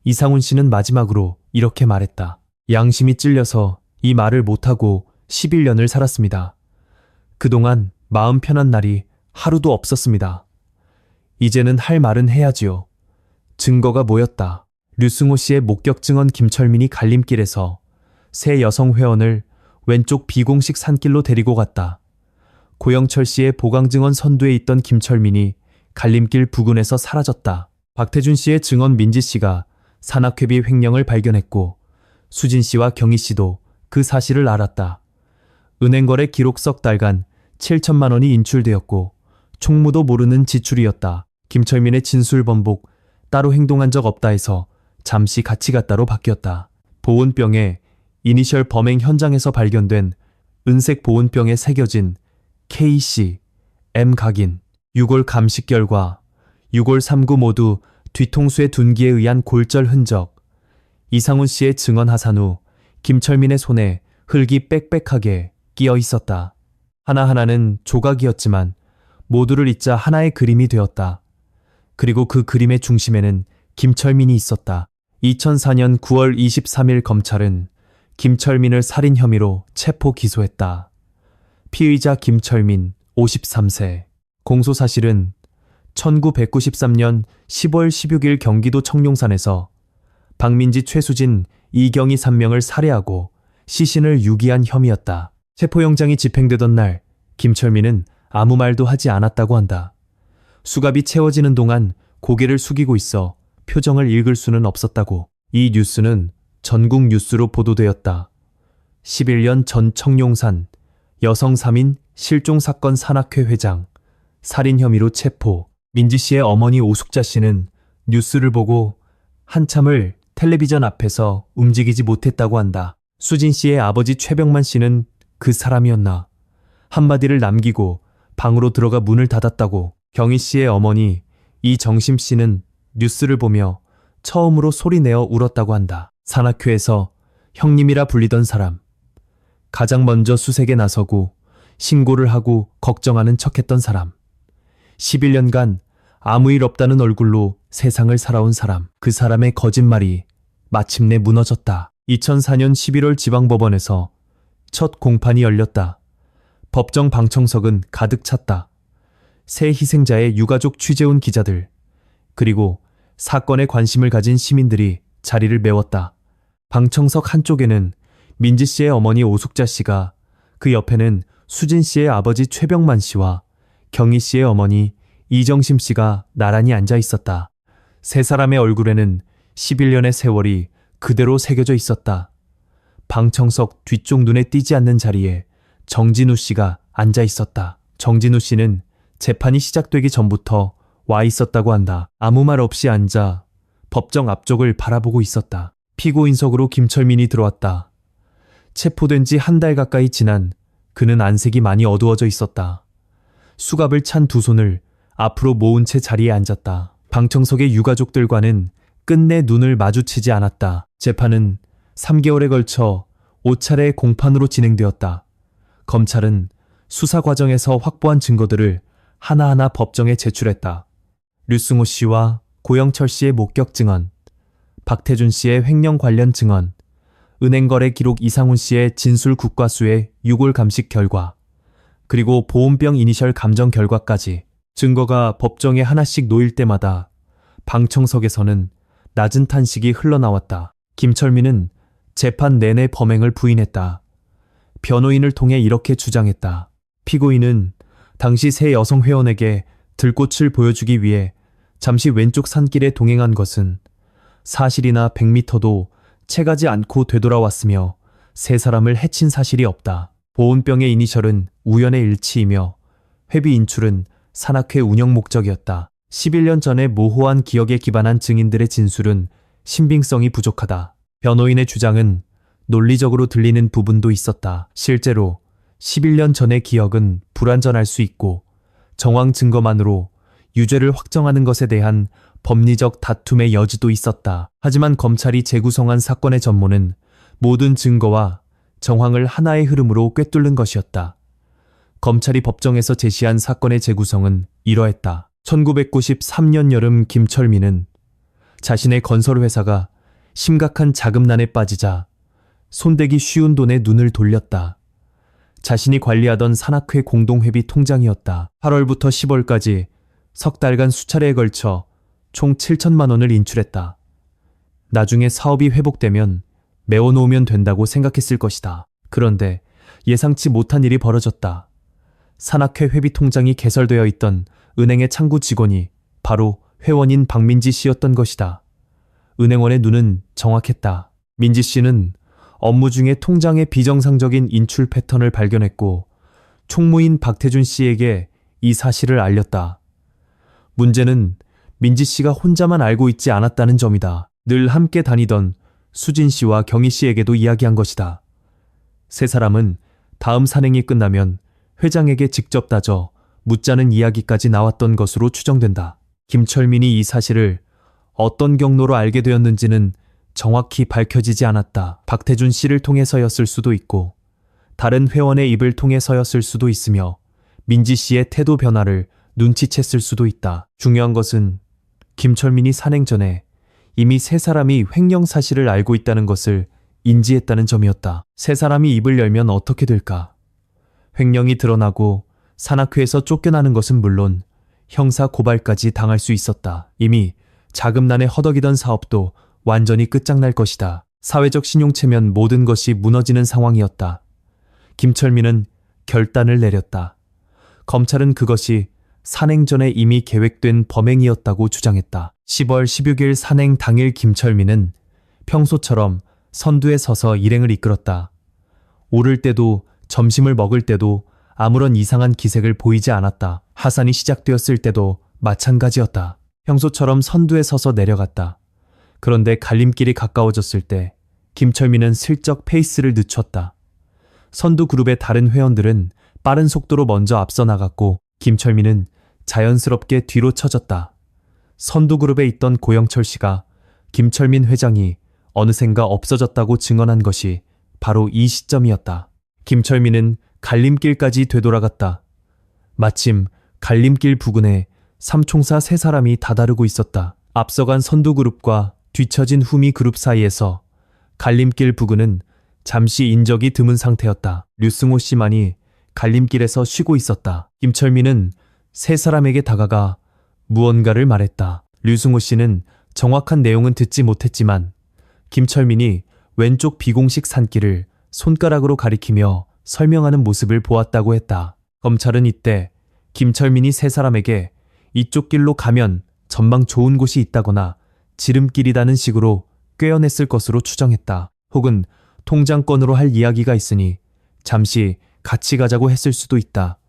[SPEAKER 1] 이상훈 씨는 마지막으로 이렇게 말했다. 양심이 찔려서 이 말을 못하고 11년을 살았습니다. 그동안 마음 편한 날이 하루도 없었습니다. 이제는 할 말은 해야지요. 증거가 모였다. 류승호 씨의 목격 증언 김철민이 갈림길에서 세 여성 회원을 왼쪽 비공식 산길로 데리고 갔다. 고영철 씨의 보강 증언 선두에 있던 김철민이 갈림길 부근에서 사라졌다. 박태준 씨의 증언 민지 씨가 산악회비 횡령을 발견했고 수진 씨와 경희 씨도 그 사실을 알았다. 은행거래 기록 석 달간 7천만 원이 인출되었고 총무도 모르는 지출이었다. 김철민의 진술 번복, 따로 행동한 적 없다 해서 잠시 같이 갔다로 바뀌었다. 보온병에 이니셜 범행 현장에서 발견된 은색 보온병에 새겨진 KC, M 각인, 6월 감식 결과 6월 3구 모두 뒤통수의 둔기에 의한 골절 흔적, 이상훈 씨의 증언 하산 후 김철민의 손에 흙이 빽빽하게 끼어 있었다. 하나하나는 조각이었지만 모두를 잇자 하나의 그림이 되었다. 그리고 그 그림의 중심에는 김철민이 있었다. 2004년 9월 23일 검찰은 김철민을 살인 혐의로 체포 기소했다. 피의자 김철민 53세. 공소 사실은 1993년 10월 16일 경기도 청룡산에서 박민지, 최수진, 이경희 3명을 살해하고 시신을 유기한 혐의였다. 체포영장이 집행되던 날 김철민은 아무 말도 하지 않았다고 한다. 수갑이 채워지는 동안 고개를 숙이고 있어 표정을 읽을 수는 없었다고. 이 뉴스는 전국 뉴스로 보도되었다. 11년 전 청룡산 여성 3인 실종사건 산악회 회장 살인 혐의로 체포. 민지 씨의 어머니 오숙자 씨는 뉴스를 보고 한참을 텔레비전 앞에서 움직이지 못했다고 한다. 수진 씨의 아버지 최병만 씨는 그 사람이었나 한마디를 남기고 방으로 들어가 문을 닫았다고. 경희 씨의 어머니 이정심 씨는 뉴스를 보며 처음으로 소리내어 울었다고 한다. 산악회에서 형님이라 불리던 사람, 가장 먼저 수색에 나서고 신고를 하고 걱정하는 척했던 사람, 11년간 아무 일 없다는 얼굴로 세상을 살아온 사람, 그 사람의 거짓말이 마침내 무너졌다. 2004년 11월 지방법원에서 첫 공판이 열렸다. 법정 방청석은 가득 찼다. 새 희생자의 유가족 취재온 기자들, 그리고 사건에 관심을 가진 시민들이 자리를 메웠다. 방청석 한쪽에는 민지 씨의 어머니 오숙자 씨가, 그 옆에는 수진 씨의 아버지 최병만 씨와 경희 씨의 어머니 이정심 씨가 나란히 앉아 있었다. 세 사람의 얼굴에는 11년의 세월이 그대로 새겨져 있었다. 방청석 뒤쪽 눈에 띄지 않는 자리에 정진우 씨가 앉아 있었다. 정진우 씨는 재판이 시작되기 전부터 와 있었다고 한다. 아무 말 없이 앉아 법정 앞쪽을 바라보고 있었다. 피고인석으로 김철민이 들어왔다. 체포된 지 한 달 가까이 지난 그는 안색이 많이 어두워져 있었다. 수갑을 찬 두 손을 앞으로 모은 채 자리에 앉았다. 방청석의 유가족들과는 끝내 눈을 마주치지 않았다. 재판은 3개월에 걸쳐 5차례 공판으로 진행되었다. 검찰은 수사 과정에서 확보한 증거들을 하나하나 법정에 제출했다. 류승호 씨와 고영철 씨의 목격 증언, 박태준 씨의 횡령 관련 증언, 은행거래 기록 이상훈 씨의 진술 국과수의 6월 감식 결과, 그리고 보온병 이니셜 감정 결과까지 증거가 법정에 하나씩 놓일 때마다 방청석에서는 낮은 탄식이 흘러나왔다. 김철민은 재판 내내 범행을 부인했다. 변호인을 통해 이렇게 주장했다. 피고인은 당시 세 여성 회원에게 들꽃을 보여주기 위해 잠시 왼쪽 산길에 동행한 것은 사실이나 100m도 채가지 않고 되돌아왔으며 세 사람을 해친 사실이 없다. 보온병의 이니셜은 우연의 일치이며 회비 인출은 산악회 운영 목적이었다. 11년 전의 모호한 기억에 기반한 증인들의 진술은 신빙성이 부족하다. 변호인의 주장은 논리적으로 들리는 부분도 있었다. 실제로 11년 전의 기억은 불완전할 수 있고 정황 증거만으로 유죄를 확정하는 것에 대한 법리적 다툼의 여지도 있었다. 하지만 검찰이 재구성한 사건의 전모는 모든 증거와 정황을 하나의 흐름으로 꿰뚫는 것이었다. 검찰이 법정에서 제시한 사건의 재구성은 이러했다. 1993년 여름 김철민은 자신의 건설회사가 심각한 자금난에 빠지자 손대기 쉬운 돈에 눈을 돌렸다. 자신이 관리하던 산악회 공동회비 통장이었다. 8월부터 10월까지 석 달간 수차례에 걸쳐 총 7천만 원을 인출했다. 나중에 사업이 회복되면 메워놓으면 된다고 생각했을 것이다. 그런데 예상치 못한 일이 벌어졌다. 산악회 회비 통장이 개설되어 있던 은행의 창구 직원이 바로 회원인 박민지 씨였던 것이다. 은행원의 눈은 정확했다. 민지 씨는 업무 중에 통장의 비정상적인 인출 패턴을 발견했고 총무인 박태준 씨에게 이 사실을 알렸다. 문제는 민지 씨가 혼자만 알고 있지 않았다는 점이다. 늘 함께 다니던 수진 씨와 경희 씨에게도 이야기한 것이다. 세 사람은 다음 산행이 끝나면 회장에게 직접 따져 묻자는 이야기까지 나왔던 것으로 추정된다. 김철민이 이 사실을 어떤 경로로 알게 되었는지는 정확히 밝혀지지 않았다. 박태준 씨를 통해서였을 수도 있고 다른 회원의 입을 통해서였을 수도 있으며 민지 씨의 태도 변화를 눈치챘을 수도 있다. 중요한 것은 김철민이 산행 전에 이미 세 사람이 횡령 사실을 알고 있다는 것을 인지했다는 점이었다. 세 사람이 입을 열면 어떻게 될까? 횡령이 드러나고 산악회에서 쫓겨나는 것은 물론 형사 고발까지 당할 수 있었다. 이미 자금난에 허덕이던 사업도 완전히 끝장날 것이다. 사회적 신용체면 모든 것이 무너지는 상황이었다. 김철민은 결단을 내렸다. 검찰은 그것이 산행 전에 이미 계획된 범행이었다고 주장했다. 10월 16일 산행 당일 김철민은 평소처럼 선두에 서서 일행을 이끌었다. 오를 때도 점심을 먹을 때도 아무런 이상한 기색을 보이지 않았다. 하산이 시작되었을 때도 마찬가지였다. 평소처럼 선두에 서서 내려갔다. 그런데 갈림길이 가까워졌을 때 김철민은 슬쩍 페이스를 늦췄다. 선두 그룹의 다른 회원들은 빠른 속도로 먼저 앞서 나갔고 김철민은 자연스럽게 뒤로 처졌다. 선두 그룹에 있던 고영철 씨가 김철민 회장이 어느샌가 없어졌다고 증언한 것이 바로 이 시점이었다. 김철민은 갈림길까지 되돌아갔다. 마침 갈림길 부근에 삼총사 세 사람이 다다르고 있었다. 앞서간 선두 그룹과 뒤처진 후미 그룹 사이에서 갈림길 부근은 잠시 인적이 드문 상태였다. 류승호 씨만이 갈림길에서 쉬고 있었다. 김철민은 세 사람에게 다가가 무언가를 말했다. 류승호 씨는 정확한 내용은 듣지 못했지만 김철민이 왼쪽 비공식 산길을 손가락으로 가리키며 설명하는 모습을 보았다고 했다. 검찰은 이때 김철민이 세 사람에게 이쪽 길로 가면 전망 좋은 곳이 있다거나 지름길이라는 식으로 꿰어냈을 것으로 추정했다. 혹은 통장권으로 할 이야기가 있으니 잠시 같이 가자고 했을 수도 있다.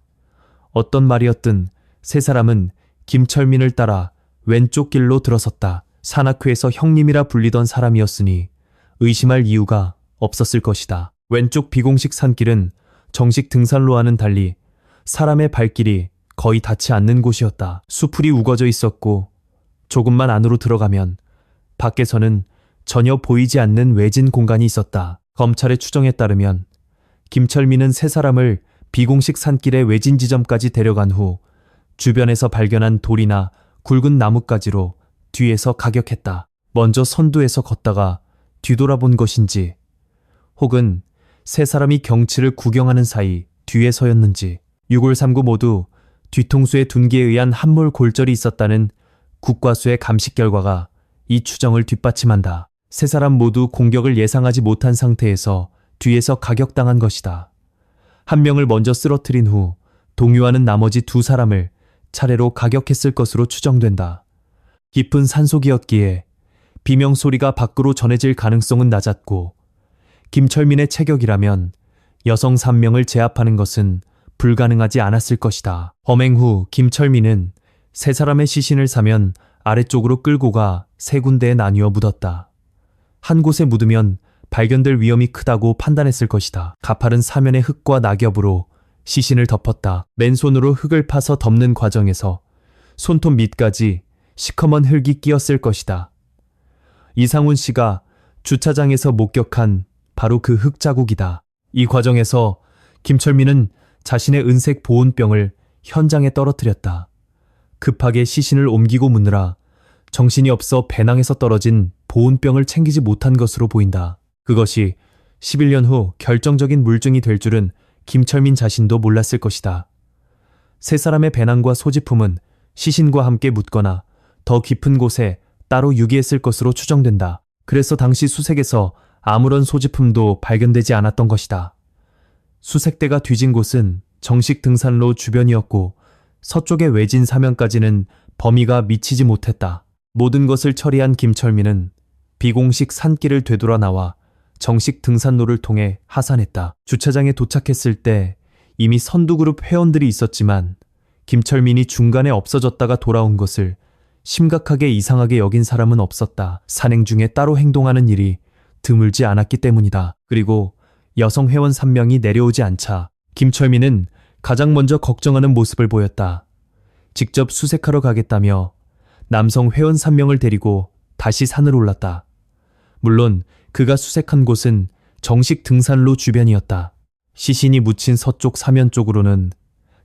[SPEAKER 1] 어떤 말이었든 세 사람은 김철민을 따라 왼쪽 길로 들어섰다. 산악회에서 형님이라 불리던 사람이었으니 의심할 이유가 없었을 것이다. 왼쪽 비공식 산길은 정식 등산로와는 달리 사람의 발길이 거의 닿지 않는 곳이었다. 수풀이 우거져 있었고 조금만 안으로 들어가면 밖에서는 전혀 보이지 않는 외진 공간이 있었다. 검찰의 추정에 따르면 김철민은 세 사람을 비공식 산길의 외진 지점까지 데려간 후 주변에서 발견한 돌이나 굵은 나뭇가지로 뒤에서 가격했다. 먼저 선두에서 걷다가 뒤돌아본 것인지 혹은 세 사람이 경치를 구경하는 사이 뒤에 서였는지 6월 3구 모두 뒤통수에 둔기에 의한 함몰 골절이 있었다는 국과수의 감식 결과가 이 추정을 뒷받침한다. 세 사람 모두 공격을 예상하지 못한 상태에서 뒤에서 가격당한 것이다. 한 명을 먼저 쓰러뜨린 후 동요하는 나머지 두 사람을 차례로 가격했을 것으로 추정된다. 깊은 산속이었기에 비명 소리가 밖으로 전해질 가능성은 낮았고 김철민의 체격이라면 여성 3명을 제압하는 것은 불가능하지 않았을 것이다. 범행 후 김철민은 세 사람의 시신을 사면 아래쪽으로 끌고 가 세 군데에 나뉘어 묻었다. 한 곳에 묻으면 발견될 위험이 크다고 판단했을 것이다. 가파른 사면의 흙과 낙엽으로 시신을 덮었다. 맨손으로 흙을 파서 덮는 과정에서 손톱 밑까지 시커먼 흙이 끼었을 것이다. 이상훈 씨가 주차장에서 목격한 바로 그 흙 자국이다. 이 과정에서 김철민은 자신의 은색 보온병을 현장에 떨어뜨렸다. 급하게 시신을 옮기고 묻느라 정신이 없어 배낭에서 떨어진 보온병을 챙기지 못한 것으로 보인다. 그것이 11년 후 결정적인 물증이 될 줄은 김철민 자신도 몰랐을 것이다. 세 사람의 배낭과 소지품은 시신과 함께 묻거나 더 깊은 곳에 따로 유기했을 것으로 추정된다. 그래서 당시 수색에서 아무런 소지품도 발견되지 않았던 것이다. 수색대가 뒤진 곳은 정식 등산로 주변이었고 서쪽의 외진 사면까지는 범위가 미치지 못했다. 모든 것을 처리한 김철민은 비공식 산길을 되돌아 나와 정식 등산로를 통해 하산했다. 주차장에 도착했을 때 이미 선두그룹 회원들이 있었지만 김철민이 중간에 없어졌다가 돌아온 것을 심각하게 이상하게 여긴 사람은 없었다. 산행 중에 따로 행동하는 일이 드물지 않았기 때문이다. 그리고 여성 회원 3명이 내려오지 않자 김철민은 가장 먼저 걱정하는 모습을 보였다. 직접 수색하러 가겠다며 남성 회원 3명을 데리고 다시 산을 올랐다. 물론 그가 수색한 곳은 정식 등산로 주변이었다. 시신이 묻힌 서쪽 사면 쪽으로는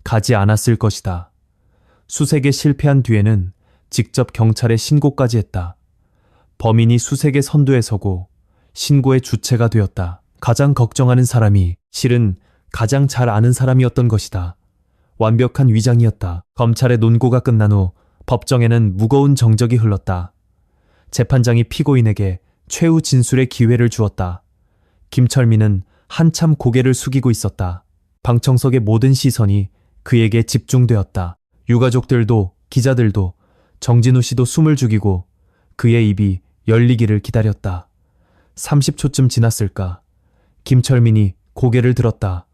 [SPEAKER 1] 가지 않았을 것이다. 수색에 실패한 뒤에는 직접 경찰에 신고까지 했다. 범인이 수색의 선두에 서고 신고의 주체가 되었다. 가장 걱정하는 사람이 실은 가장 잘 아는 사람이었던 것이다. 완벽한 위장이었다. 검찰의 논고가 끝난 후 법정에는 무거운 정적이 흘렀다. 재판장이 피고인에게 최후 진술의 기회를 주었다. 김철민은 한참 고개를 숙이고 있었다. 방청석의 모든 시선이 그에게 집중되었다. 유가족들도 기자들도 정진우 씨도 숨을 죽이고 그의 입이 열리기를 기다렸다. 30초쯤 지났을까? 김철민이 고개를 들었다.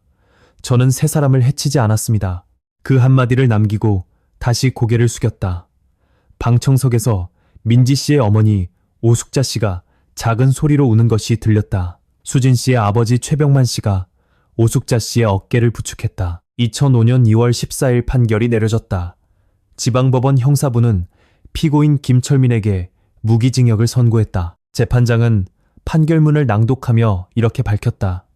[SPEAKER 1] 저는 세 사람을 해치지 않았습니다. 그 한마디를 남기고 다시 고개를 숙였다. 방청석에서 민지 씨의 어머니 오숙자 씨가 작은 소리로 우는 것이 들렸다. 수진 씨의 아버지 최병만 씨가 오숙자 씨의 어깨를 부축했다. 2005년 2월 14일 판결이 내려졌다. 지방법원 형사부는 피고인 김철민에게 무기징역을 선고했다. 재판장은 판결문을 낭독하며 이렇게 밝혔다.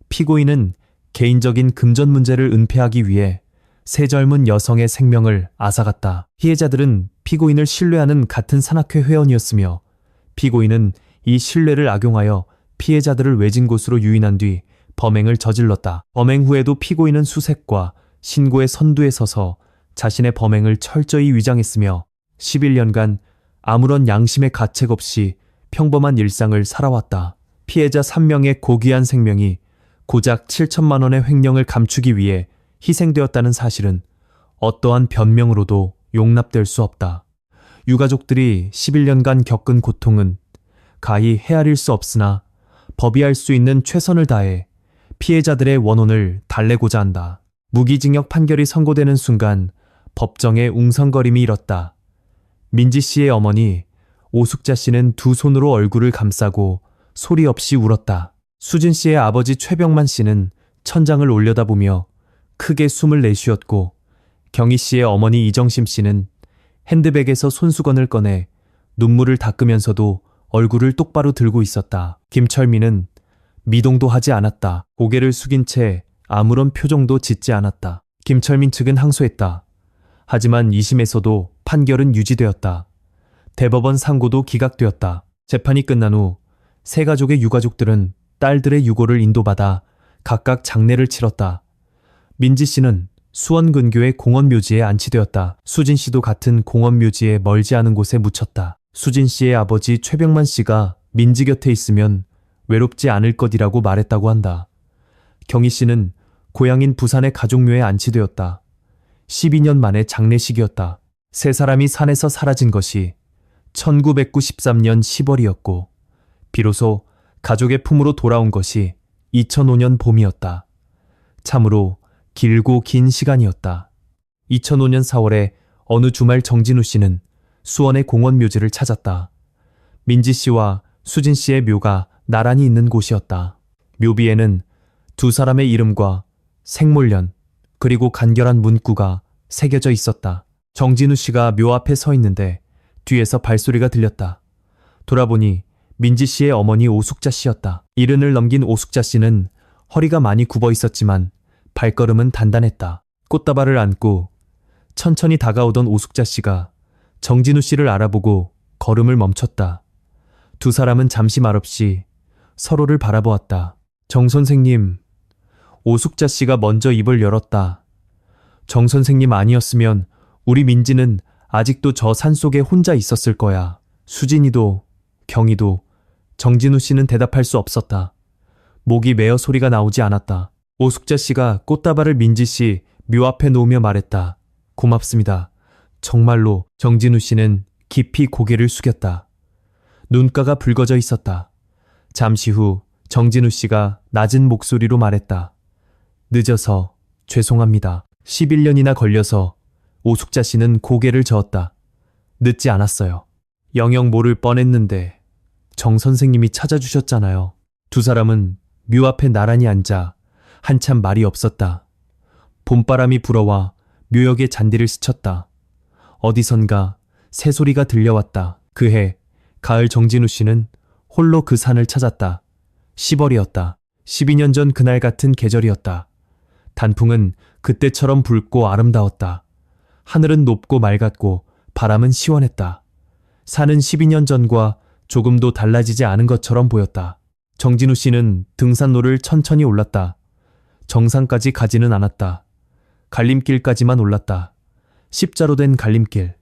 [SPEAKER 1] 피고인은 개인적인 금전 문제를 은폐하기 위해 세 젊은 여성의 생명을 앗아갔다. 피해자들은 피고인을 신뢰하는 같은 산악회 회원이었으며 피고인은 이 신뢰를 악용하여 피해자들을 외진 곳으로 유인한 뒤 범행을 저질렀다. 범행 후에도 피고인은 수색과 신고의 선두에 서서 자신의 범행을 철저히 위장했으며 11년간 아무런 양심의 가책 없이 평범한 일상을 살아왔다. 피해자 3명의 고귀한 생명이 고작 7천만 원의 횡령을 감추기 위해 희생되었다는 사실은 어떠한 변명으로도 용납될 수 없다. 유가족들이 11년간 겪은 고통은 가히 헤아릴 수 없으나 법이 할 수 있는 최선을 다해 피해자들의 원혼을 달래고자 한다. 무기징역 판결이 선고되는 순간 법정에 웅성거림이 일었다. 민지 씨의 어머니 오숙자 씨는 두 손으로 얼굴을 감싸고 소리 없이 울었다. 수진 씨의 아버지 최병만 씨는 천장을 올려다보며 크게 숨을 내쉬었고 경희 씨의 어머니 이정심 씨는 핸드백에서 손수건을 꺼내 눈물을 닦으면서도 얼굴을 똑바로 들고 있었다. 김철민은 미동도 하지 않았다. 고개를 숙인 채 아무런 표정도 짓지 않았다. 김철민 측은 항소했다. 하지만 2심에서도 판결은 유지되었다. 대법원 상고도 기각되었다. 재판이 끝난 후 세 가족의 유가족들은 딸들의 유고를 인도받아 각각 장례를 치렀다. 민지 씨는 수원 근교의 공원묘지에 안치되었다. 수진 씨도 같은 공원묘지에 멀지 않은 곳에 묻혔다. 수진 씨의 아버지 최병만 씨가 민지 곁에 있으면 외롭지 않을 것이라고 말했다고 한다. 경희 씨는 고향인 부산의 가족묘에 안치되었다. 12년 만에 장례식이었다. 세 사람이 산에서 사라진 것이 1993년 10월이었고 비로소 가족의 품으로 돌아온 것이 2005년 봄이었다. 참으로 길고 긴 시간이었다. 2005년 4월에 어느 주말 정진우 씨는 수원의 공원 묘지를 찾았다. 민지 씨와 수진 씨의 묘가 나란히 있는 곳이었다. 묘비에는 두 사람의 이름과 생몰년 그리고 간결한 문구가 새겨져 있었다. 정진우 씨가 묘 앞에 서 있는데 뒤에서 발소리가 들렸다. 돌아보니 민지 씨의 어머니 오숙자 씨였다. 이른을 넘긴 오숙자 씨는 허리가 많이 굽어 있었지만 발걸음은 단단했다. 꽃다발을 안고 천천히 다가오던 오숙자 씨가 정진우 씨를 알아보고 걸음을 멈췄다. 두 사람은 잠시 말없이 서로를 바라보았다. 정 선생님, 오숙자 씨가 먼저 입을 열었다. 정 선생님 아니었으면 우리 민지는 아직도 저 산속에 혼자 있었을 거야. 수진이도 경희도 정진우 씨는 대답할 수 없었다. 목이 메어 소리가 나오지 않았다. 오숙자 씨가 꽃다발을 민지 씨 묘 앞에 놓으며 말했다. 고맙습니다. 정말로. 정진우 씨는 깊이 고개를 숙였다. 눈가가 붉어져 있었다. 잠시 후 정진우 씨가 낮은 목소리로 말했다. 늦어서 죄송합니다. 11년이나 걸려서. 오숙자 씨는 고개를 저었다. 늦지 않았어요. 영영 모를 뻔했는데 정 선생님이 찾아주셨잖아요. 두 사람은 묘 앞에 나란히 앉아 한참 말이 없었다. 봄바람이 불어와 묘역의 잔디를 스쳤다. 어디선가 새소리가 들려왔다. 그해 가을 정진우 씨는 홀로 그 산을 찾았다. 10월이었다. 12년 전 그날 같은 계절이었다. 단풍은 그때처럼 붉고 아름다웠다. 하늘은 높고 맑았고 바람은 시원했다. 산은 12년 전과 조금도 달라지지 않은 것처럼 보였다. 정진우 씨는 등산로를 천천히 올랐다. 정상까지 가지는 않았다. 갈림길까지만 올랐다. 십자로 된 갈림길.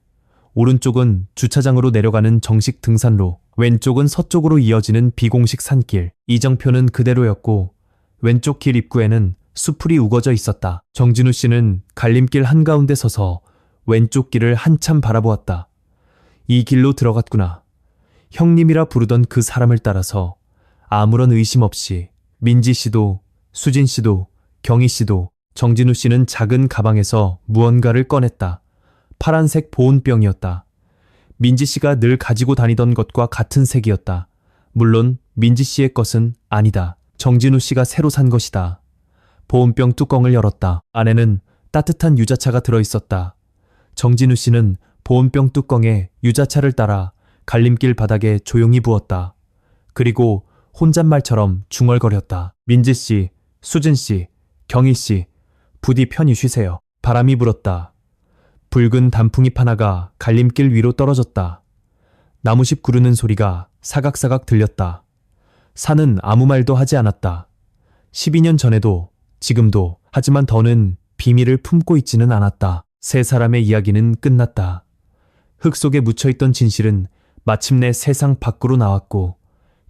[SPEAKER 1] 오른쪽은 주차장으로 내려가는 정식 등산로, 왼쪽은 서쪽으로 이어지는 비공식 산길. 이정표는 그대로였고 왼쪽 길 입구에는 수풀이 우거져 있었다. 정진우 씨는 갈림길 한가운데 서서 왼쪽 길을 한참 바라보았다. 이 길로 들어갔구나. 형님이라 부르던 그 사람을 따라서 아무런 의심 없이 민지 씨도, 수진 씨도, 경희 씨도. 정진우 씨는 작은 가방에서 무언가를 꺼냈다. 파란색 보온병이었다. 민지 씨가 늘 가지고 다니던 것과 같은 색이었다. 물론 민지 씨의 것은 아니다. 정진우 씨가 새로 산 것이다. 보온병 뚜껑을 열었다. 안에는 따뜻한 유자차가 들어있었다. 정진우 씨는 보온병 뚜껑에 유자차를 따라 갈림길 바닥에 조용히 부었다. 그리고 혼잣말처럼 중얼거렸다. 민지 씨, 수진 씨, 경희 씨, 부디 편히 쉬세요. 바람이 불었다. 붉은 단풍잎 하나가 갈림길 위로 떨어졌다. 나무십 구르는 소리가 사각사각 들렸다. 산은 아무 말도 하지 않았다. 12년 전에도 지금도, 하지만 더는 비밀을 품고 있지는 않았다. 세 사람의 이야기는 끝났다. 흙 속에 묻혀있던 진실은 마침내 세상 밖으로 나왔고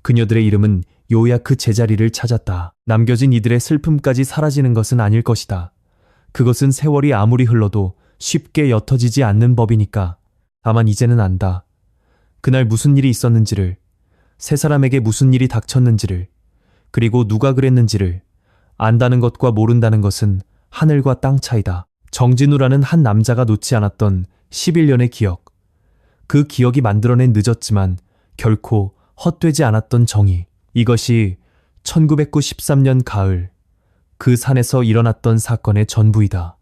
[SPEAKER 1] 그녀들의 이름은 요야 그 제자리를 찾았다. 남겨진 이들의 슬픔까지 사라지는 것은 아닐 것이다. 그것은 세월이 아무리 흘러도 쉽게 옅어지지 않는 법이니까. 다만 이제는 안다. 그날 무슨 일이 있었는지를, 세 사람에게 무슨 일이 닥쳤는지를, 그리고 누가 그랬는지를. 안다는 것과 모른다는 것은 하늘과 땅 차이다. 정진우라는 한 남자가 놓지 않았던 11년의 기억. 그 기억이 만들어낸 늦었지만 결코 헛되지 않았던 정의. 이것이 1993년 가을 그 산에서 일어났던 사건의 전부이다.